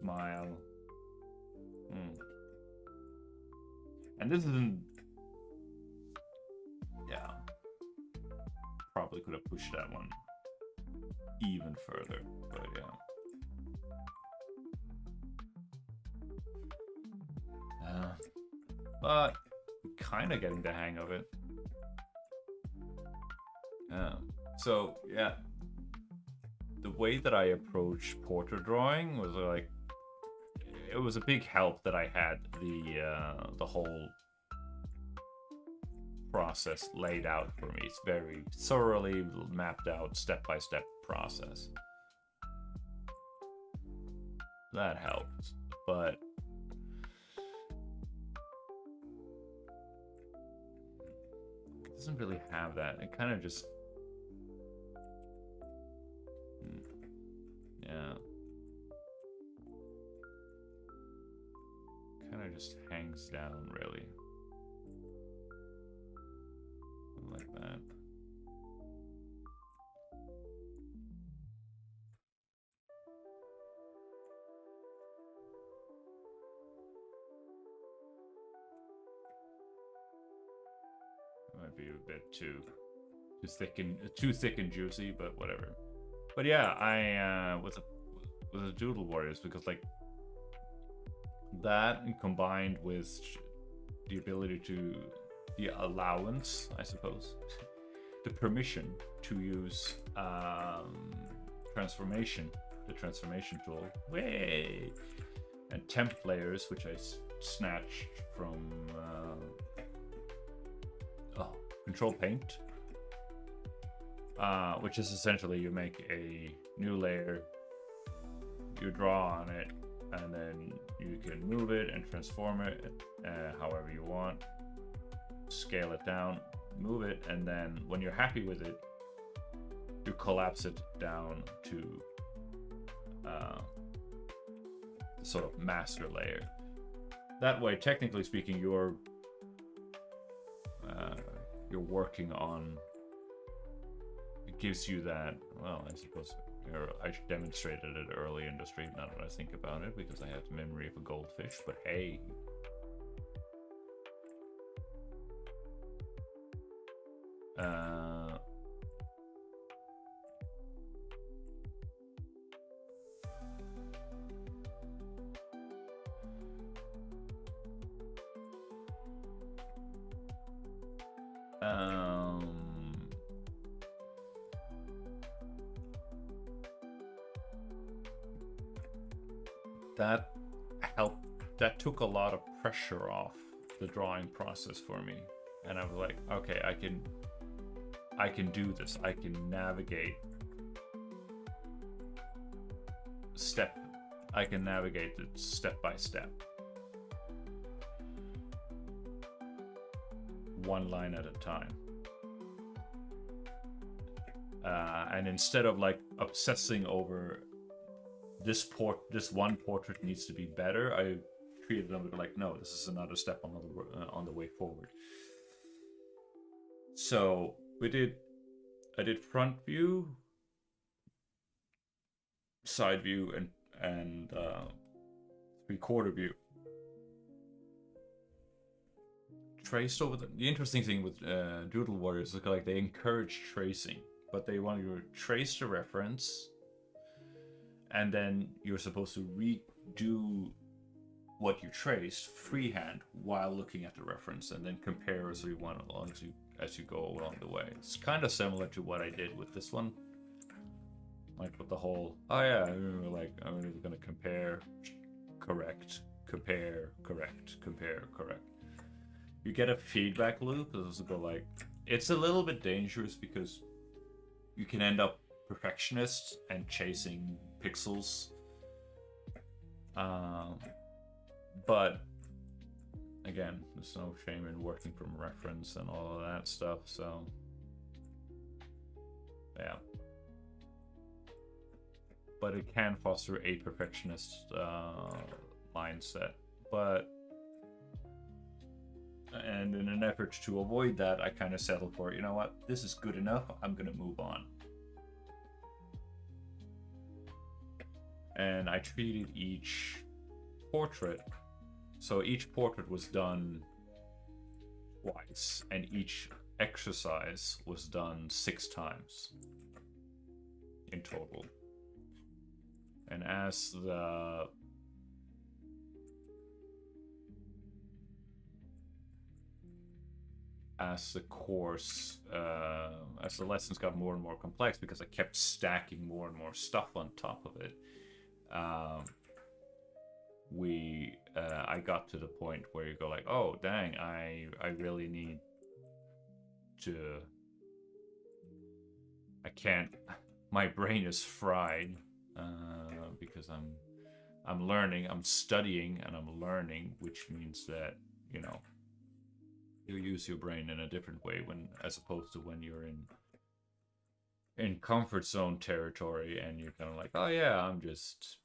Smile. And this isn't... Yeah. Probably could have pushed that one even further, but yeah. But kind of getting the hang of it. So yeah, the way that I approached portrait drawing was like, it was a big help that I had the whole process laid out for me. It's very thoroughly mapped out, step-by-step process. That helps, but it doesn't really have that. It kind of just... Yeah. Kind of just hangs down, really. Like that. Might be a bit too thick and juicy, but whatever. But yeah, I with the Doodle Warriors, because like that combined with the ability to, the allowance, I suppose, the permission to use transformation, the transformation tool, way, and temp layers, which I snatched from Control Paint, which is essentially you make a new layer, you draw on it, and then you can move it and transform it however you want, scale it down, move it, and then when you're happy with it, you collapse it down to sort of master layer. That way, technically speaking, you're working on, it gives you that, well, I suppose I demonstrated it early in the stream, now that I think about it, because I have the memory of a goldfish, but hey. That helped, that took a lot of pressure off the drawing process for me, and I was like, okay, I can do this. I can navigate it step by step, one line at a time. And instead of like obsessing over this one portrait needs to be better, I treated them like, no, this is another step on the way forward. So I did front view, side view, and 3/4 view. Traced over the interesting thing with Doodle Warriors is like they encourage tracing, but they want you to trace the reference, and then you're supposed to redo what you traced freehand while looking at the reference, and then compare as you want along as you go along the way. It's kind of similar to what I did with this one, like with the whole, oh yeah, like I'm gonna compare, correct, compare, correct, compare, correct. You get a feedback loop. It's a little bit dangerous because you can end up perfectionist and chasing pixels. But again, there's no shame in working from reference and all of that stuff, so yeah. But it can foster a perfectionist mindset. And in an effort to avoid that, I kind of settle for, you know what, this is good enough, I'm gonna move on. And I treated each portrait, so each portrait was done twice, and each exercise was done 6 times in total. And as the course, as the lessons got more and more complex, because I kept stacking more and more stuff on top of it, I got to the point where you go like, oh dang, I really need to, I can't, my brain is fried, because I'm learning, I'm studying, and I'm learning, which means that, you know, you use your brain in a different way as opposed to when you're in comfort zone territory and you're kind of like, oh yeah, I'm just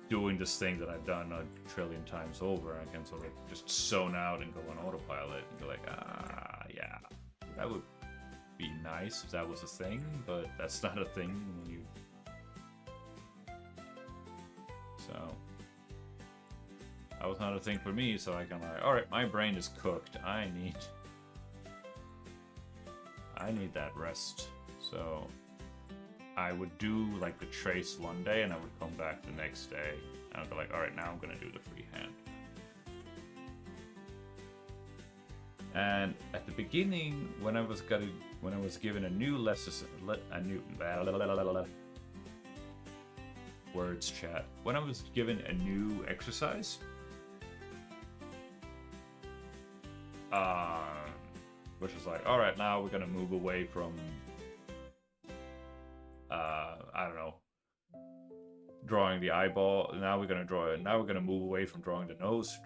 doing this thing that I've done a trillion times over. I can sort of just zone out and go on autopilot and be like, yeah, that would be nice if that was a thing, but that's not a thing when you. So that was not a thing for me, so I kind of like, all right, my brain is cooked. I need that rest. So I would do like the trace one day, and I would come back the next day, and I'd be like, all right, now I'm gonna do the freehand. And at the beginning, when I was given a new words chat, when I was given a new exercise, which was like, all right, now we're gonna move away from, I don't know, drawing the eyeball. Now we're gonna move away from drawing the nose,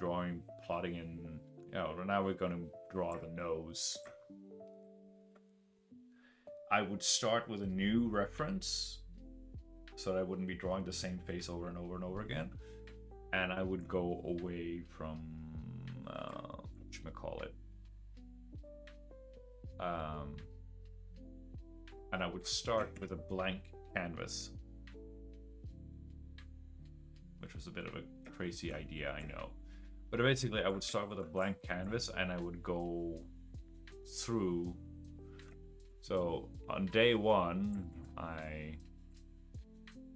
plotting in, you know, now we're gonna draw the nose. I would start with a new reference so that I wouldn't be drawing the same face over and over and over again. And I would go away from, whatchamacallit, and I would start with a blank canvas, which was a bit of a crazy idea, I know. But basically, I would start with a blank canvas and I would go through. So on day one,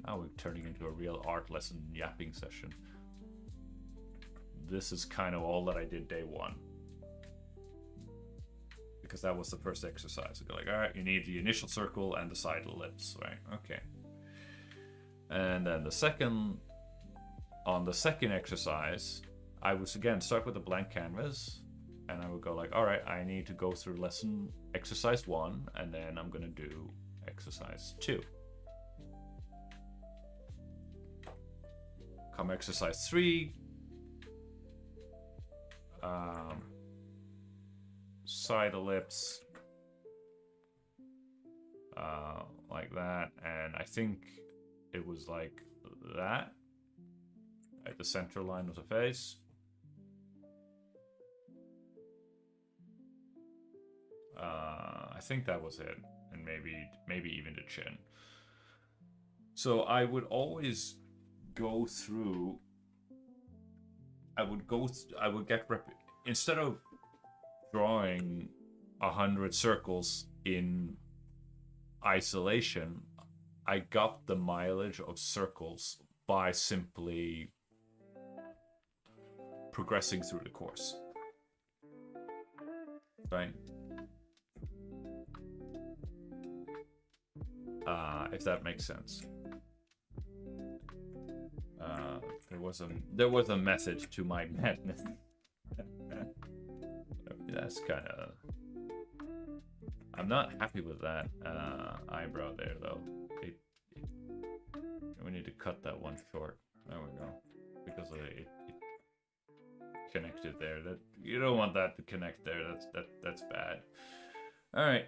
now we're turning into a real art lesson yapping session. This is kind of all that I did day one, because that was the first exercise. I go like, all right, you need the initial circle and the side ellipse, right? Okay. And then on the second exercise, I would again start with a blank canvas, and I would go like, all right, I need to go through exercise 1, and then I'm gonna do exercise 2. Come exercise 3, side ellipse, like that, and I think it was like that at the center line of the face. I think that was it, and maybe even the chin. So I would always go through. Instead of drawing 100 circles in isolation, I got the mileage of circles by simply progressing through the course. Right? If that makes sense. There was a method to my madness. That's kind of... I'm not happy with that eyebrow there, though. We need to cut that one short. There we go. Because it connected there. That you don't want that to connect there. That's bad. All right.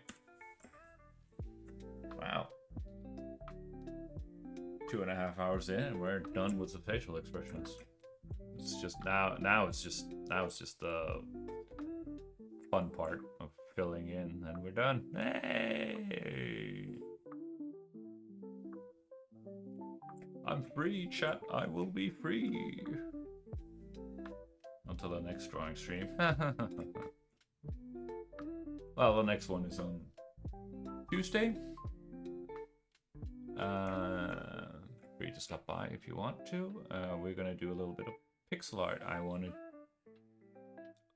Wow. 2.5 hours in, and we're done with the facial expressions. It's just now it's just the fun part of filling in, and we're done. Hey! I'm free, chat. I will be free until the next drawing stream. Well, the next one is on Tuesday. Free to stop by if you want to. We're gonna do a little bit of pixel art. I want to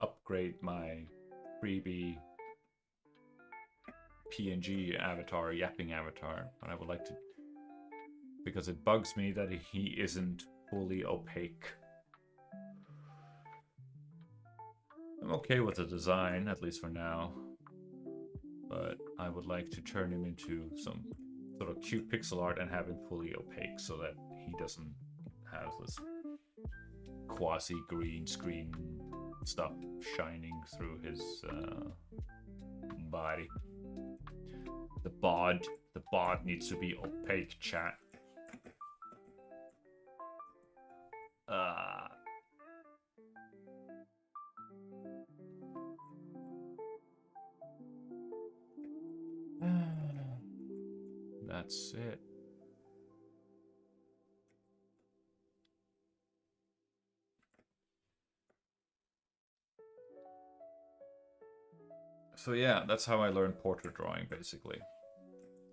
upgrade my freebie PNG avatar, yapping avatar, but I would like to, because it bugs me that he isn't fully opaque. I'm okay with the design, at least for now, but I would like to turn him into some sort of cute pixel art and have him fully opaque so that he doesn't have this quasi green screen stuff shining through his body. The bod needs to be opaque, chat. That's it. So yeah, that's how I learned portrait drawing, basically.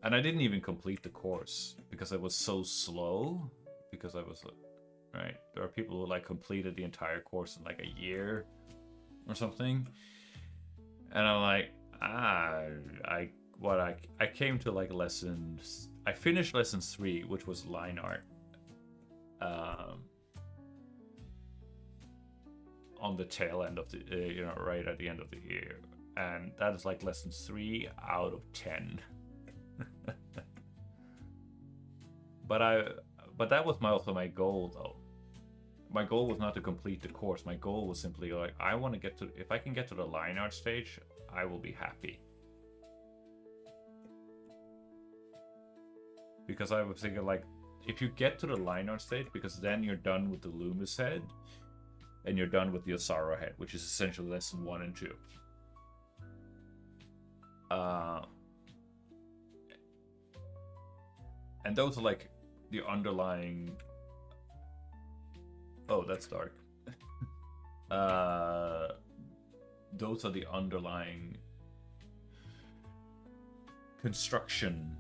And I didn't even complete the course because I was so slow. Because I was, right, there are people who like completed the entire course in like a year or something. And I'm like, I came to like lessons. I finished lesson 3, which was line art. On the tail end of the, right at the end of the year. And that is like lesson 3 out of 10. But that was also my goal, though. My goal was not to complete the course. My goal was simply like, I want to get to, if I can get to the line art stage, I will be happy. Because I was thinking, like, if you get to the line art stage, because then you're done with the Loomis head, and you're done with the Osaro head, which is essentially lesson 1 and 2. And those are like the underlying... Oh, that's dark. Those are the underlying construction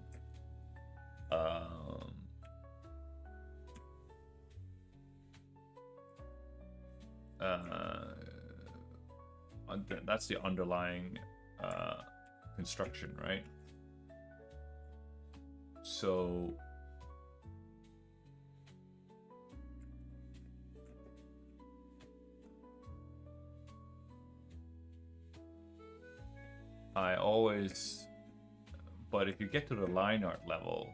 that's the underlying construction, right? So I always, but if you get to the line art level,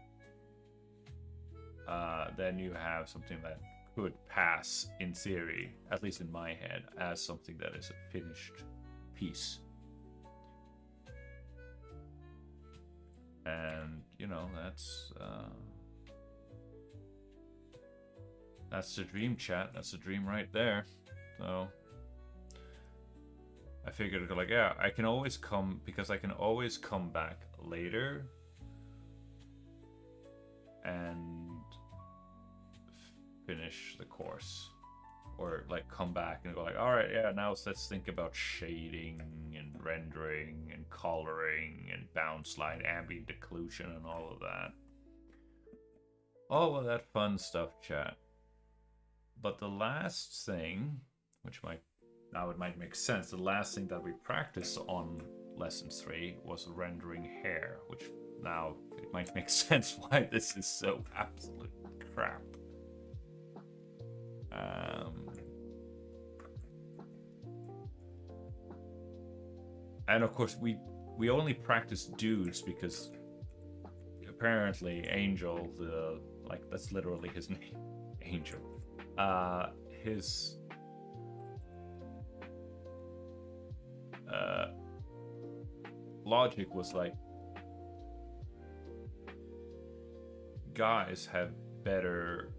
then you have something that could pass in theory, at least in my head, as something that is a finished piece. And that's the dream, chat. That's the dream right there. So I figured, like, yeah, I can always come, because I can always come back later and finish the course, or like come back and go like, all right, yeah, now let's think about shading and rendering and coloring and bounce line, ambient occlusion, and all of that fun stuff, chat. But the last thing, which might now it might make sense, the last thing that we practiced on lesson 3 was rendering hair, which now it might make sense why this is so absolute crap. And of course we only practice dudes because apparently Angel, the like that's literally his name, Angel. His logic was like guys have better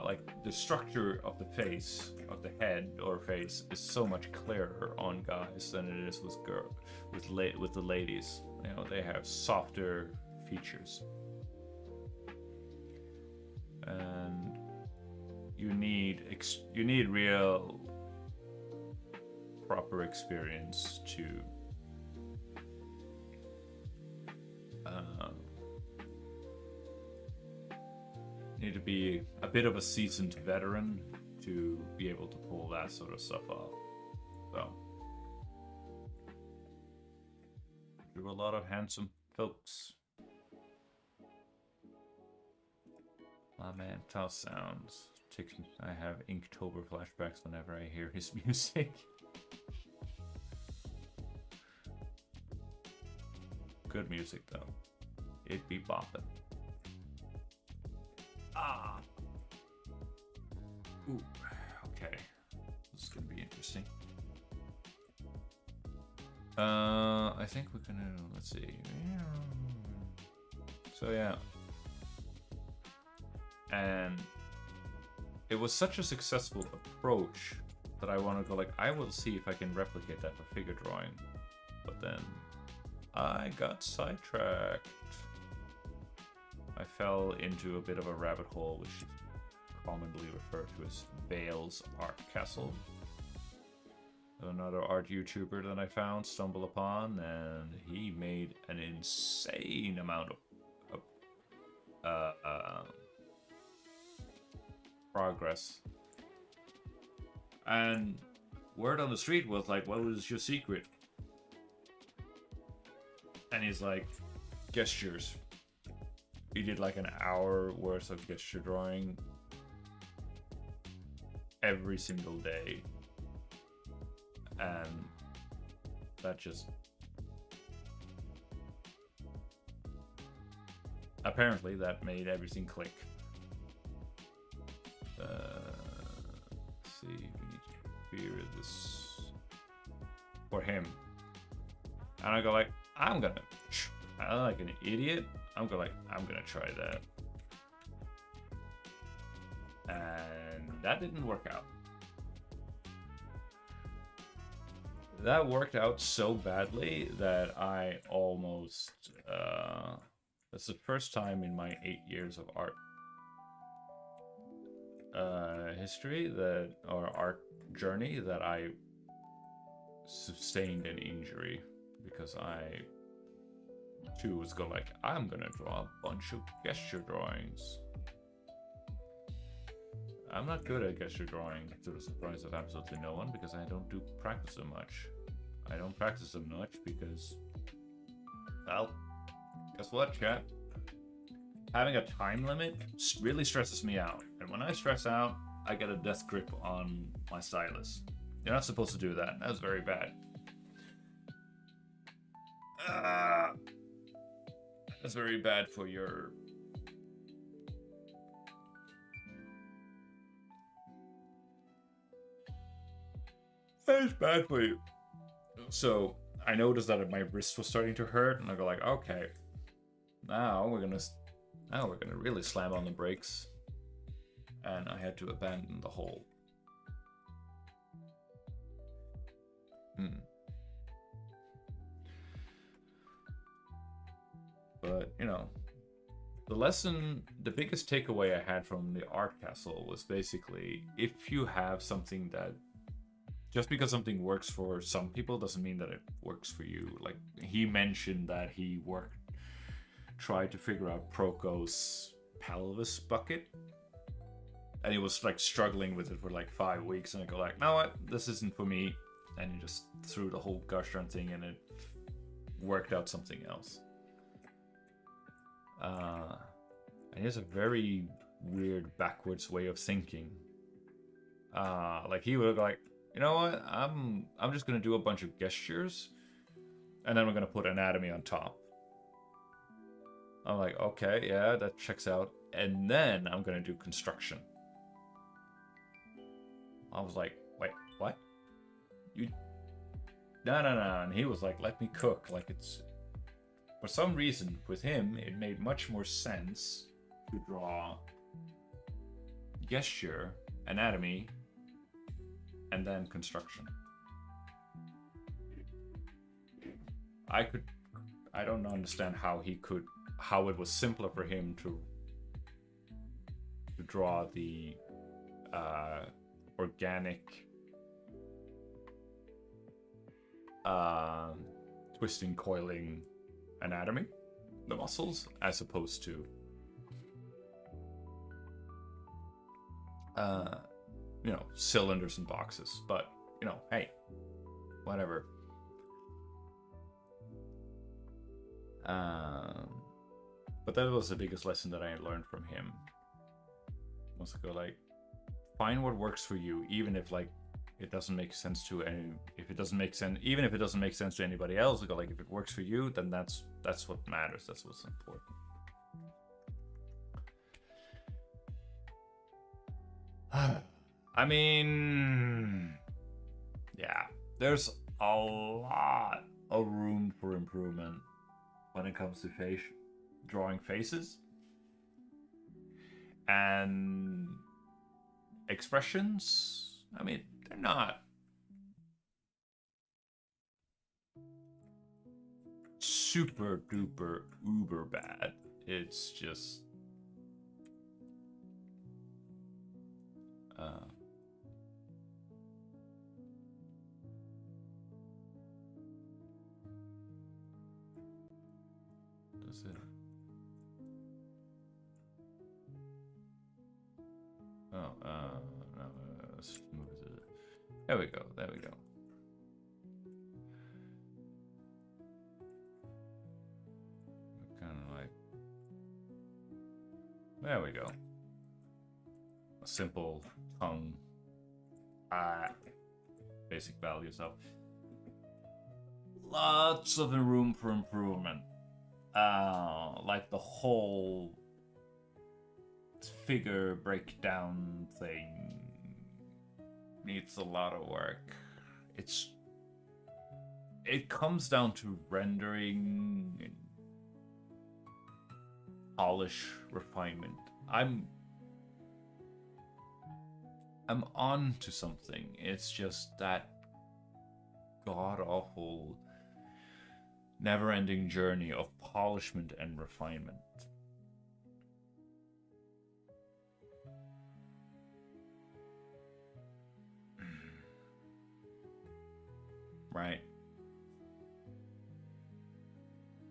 like the structure of the face of the head or face is so much clearer on guys than it is with with the ladies. You know, they have softer features, and you need real proper experience to need to be a bit of a seasoned veteran to be able to pull that sort of stuff off. So, there were a lot of handsome folks. My man Toss sounds. I have Inktober flashbacks whenever I hear his music. Good music though. It be bopping. Ah. Ooh. Okay. This is gonna be interesting. I think we're gonna let's see. So yeah. And it was such a successful approach that I want to go like I will see if I can replicate that for figure drawing. But then I got sidetracked. I fell into a bit of a rabbit hole, which is commonly referred to as Bale's Art Castle. Another art YouTuber that I found, stumbled upon, and he made an insane amount of progress. And word on the street was like, what was your secret? And he's like, gestures. He did like an hour worth of gesture drawing every single day. And that just... apparently that made everything click. Let's see, we need to configure this for him. And I go like, I'm like an idiot. I'm gonna try that. And that didn't work out. That worked out so badly that I almost, that's the first time in my 8 years of art history or art journey that I sustained an injury because I too was going like, I'm gonna draw a bunch of gesture drawings. I'm not good at gesture drawing, to the surprise of absolutely no one, because I don't practice them much. I don't practice them much because, well, guess what, chat? Having a time limit really stresses me out. And when I stress out, I get a death grip on my stylus. You're not supposed to do that. That was very bad. That's very bad for your... That's bad for you. So I noticed that my wrist was starting to hurt, and I go like, okay, now we're gonna really slam on the brakes, and I had to abandon the whole. But you know, the biggest takeaway I had from the art castle was basically, if you have something that, just because something works for some people doesn't mean that it works for you. Like, he mentioned that he tried to figure out Proko's pelvis bucket. And he was like struggling with it for like 5 weeks, and I go like, no, what? This isn't for me. And he just threw the whole gosh darn thing, and it worked out something else. And he has a very weird backwards way of thinking. Like he would go like, you know what? I'm just gonna do a bunch of gestures, and then we're gonna put anatomy on top. I'm like, okay, yeah, that checks out. And then I'm gonna do construction. I was like, wait, what? You? No. And he was like, let me cook. Like it's, for some reason, with him, it made much more sense to draw gesture, anatomy, and then construction. I don't understand how it was simpler for him to draw the organic twisting, coiling anatomy, the muscles, as opposed to cylinders and boxes. But hey, whatever. But that was the biggest lesson that I learned from him. Was to go like, find what works for you, even if like it doesn't make sense to any. If it doesn't make sense, even if it doesn't make sense to anybody else, go like, if it works for you, then that's what matters. That's what's important. I mean, yeah, there's a lot of room for improvement when it comes to drawing faces and expressions. I mean, they're not super duper uber bad. It's just does it? Oh, no, let's move it to the... There we go. Kind of like... There we go. A simple tongue. Basic values of... Lots of room for improvement. Like the whole figure breakdown thing needs a lot of work. It comes down to rendering and polish, refinement. I'm on to something. It's just that god awful never-ending journey of polishment and refinement. Right.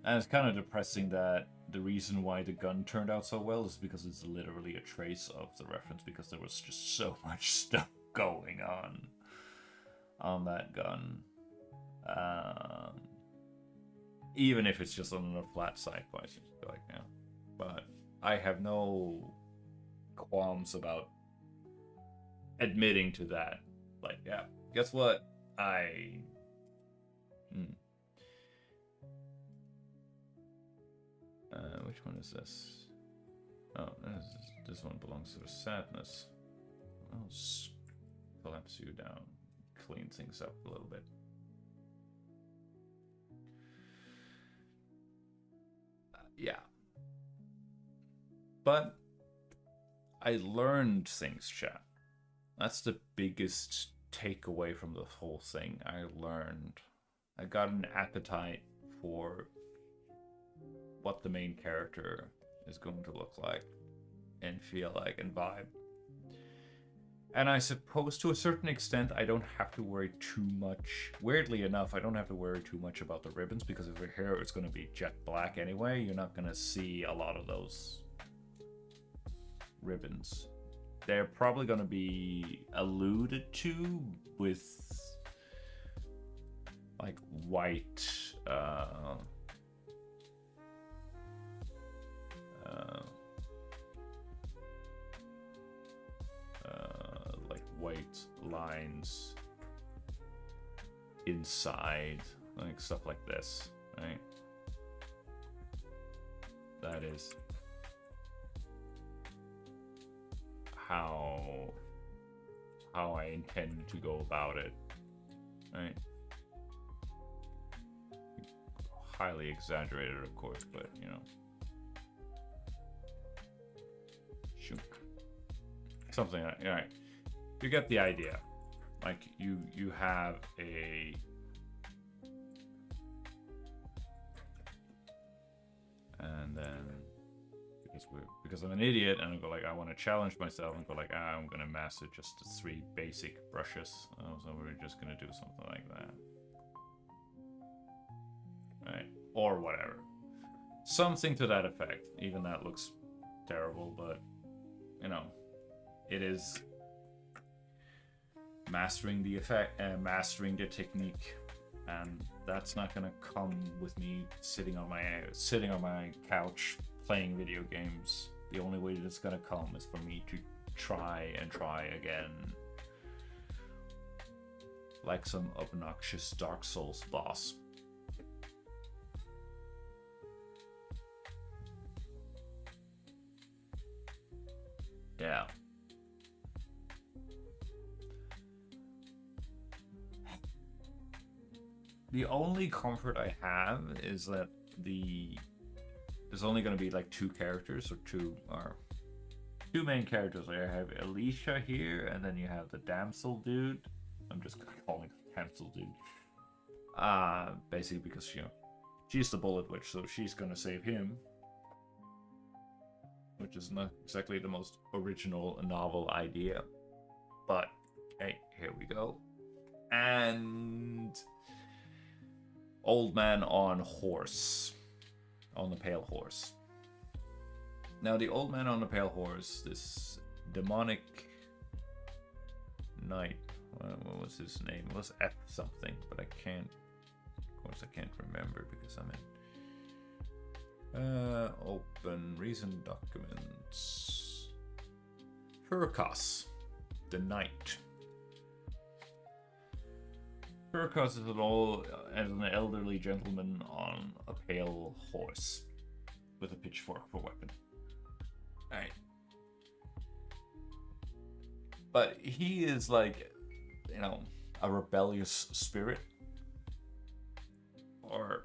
And it's kind of depressing that the reason why the gun turned out so well is because it's literally a trace of the reference, because there was just so much stuff going on that gun. Even if it's just on a flat side point, like, yeah. But I have no qualms about admitting to that. Like, yeah, guess what? Which one is this? Oh, this one belongs to the sadness. I'll collapse you down, clean things up a little bit. Yeah. But I learned things, chat. That's the biggest takeaway from the whole thing. I got an appetite for what the main character is going to look like and feel like and vibe. And I suppose to a certain extent, I don't have to worry too much. Weirdly enough, I don't have to worry too much about the ribbons, because if your hair is going to be jet black anyway, you're not going to see a lot of those ribbons. they're probably going to be alluded to with like white like white lines inside, like stuff like this, right? That is how I intend to go about it, right? Highly exaggerated, of course, but you know, something like, all right, you get the idea. Like you have a and then because I'm an idiot and I go like I want to challenge myself and go like I'm gonna master just the 3 basic brushes, so we're just gonna do something like that, right? Or whatever, something to that effect. Even that looks terrible, but you know, it is mastering the effect, mastering the technique, and that's not gonna come with me sitting on my couch playing video games. The only way that it's gonna come is for me to try and try again, like some obnoxious Dark Souls boss. Yeah. The only comfort I have is that there's only going to be like 2 characters, or two main characters. Like I have Alicia here, and then you have the damsel dude. I'm just calling it damsel dude. Basically because she's the bullet witch, so she's gonna save him, which is not exactly the most original novel idea, but hey, here we go. And old man on horse, on the pale horse. Now the old man on the pale horse, this demonic knight, what was his name? It was F something, but I can't remember because I'm in open recent documents. Furcas, the knight. Furcas is an elderly gentleman on a pale horse with a pitchfork for weapon. Alright. But he is like, a rebellious spirit, or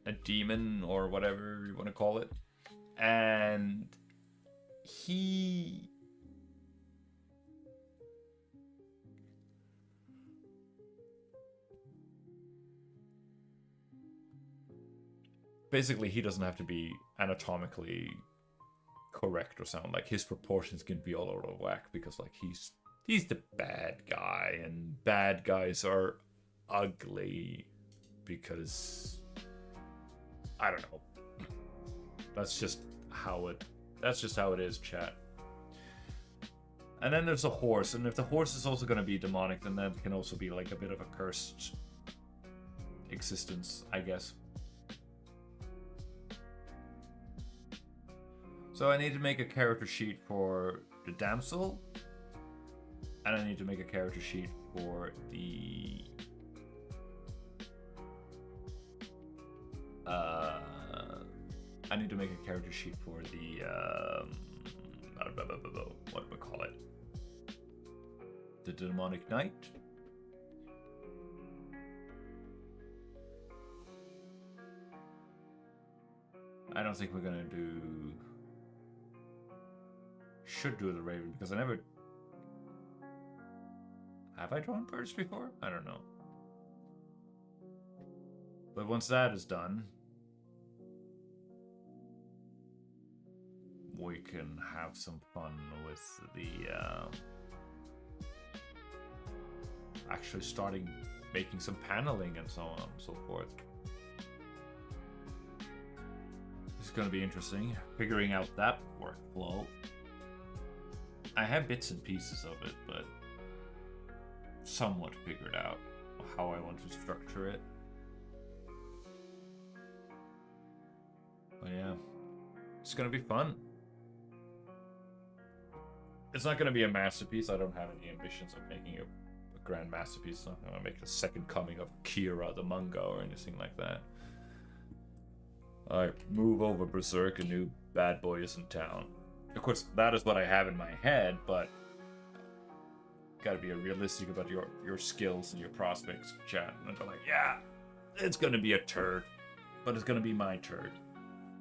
a demon, or whatever you want to call it. And he basically, he doesn't have to be anatomically correct or something. Like his proportions can be all over the whack because like he's the bad guy, and bad guys are ugly because I don't know. That's just how it is, chat. And then there's a horse, and if the horse is also going to be demonic, then that can also be like a bit of a cursed existence, I guess. So I need to make a character sheet for the damsel, and I need to make a character sheet for the what do we call it? The demonic knight. I don't think we're gonna should do the raven because I never have I drawn birds before? I don't know. But once that is done, we can have some fun with the actually starting making some paneling and so on and so forth. It's going to be interesting figuring out that workflow. I have bits and pieces of it, but somewhat figured out how I want to structure it. But yeah, it's gonna be fun. It's not gonna be a masterpiece. I don't have any ambitions of making a grand masterpiece. I'm not gonna make the second coming of Kira the manga or anything like that. I move over Berserk, a new bad boy is in town. Of course, that is what I have in my head, but gotta be realistic about your skills and your prospects, chat. And they're like, yeah, it's gonna be a turd, but it's gonna be my turd.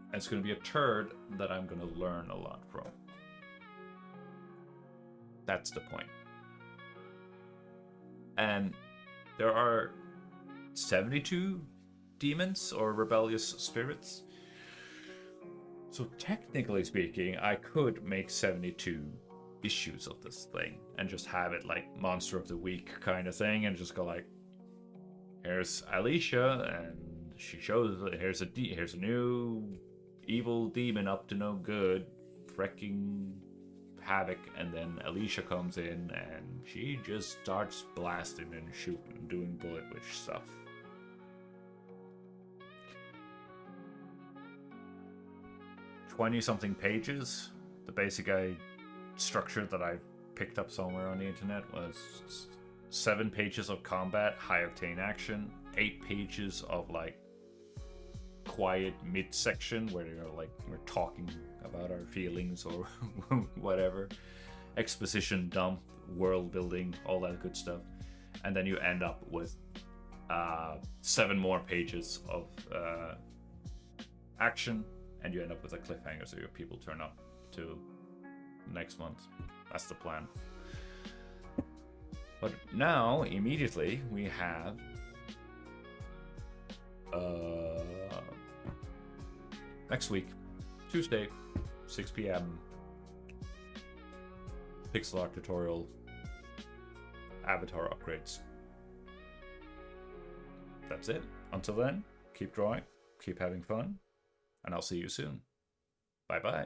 And it's gonna be a turd that I'm gonna learn a lot from. That's the point. And there are 72 demons or rebellious spirits. So technically speaking, I could make 72 issues of this thing and just have it like Monster of the Week kind of thing, and just go like, here's Alicia, and she shows here's a new evil demon up to no good, wrecking havoc, and then Alicia comes in and she just starts blasting and shooting and doing bullet witch stuff. Something pages. The basic structure that I picked up somewhere on the internet was 7 pages of combat, high octane action, 8 pages of like quiet mid-section where we're talking about our feelings or whatever, exposition dump, world building, all that good stuff, and then you end up with 7 more pages of action, and you end up with a cliffhanger so your people turn up to next month. That's the plan. But now, immediately, we have next week, Tuesday, 6 p.m. pixel art tutorial, avatar upgrades. That's it. Until then, keep drawing, keep having fun, and I'll see you soon. Bye bye.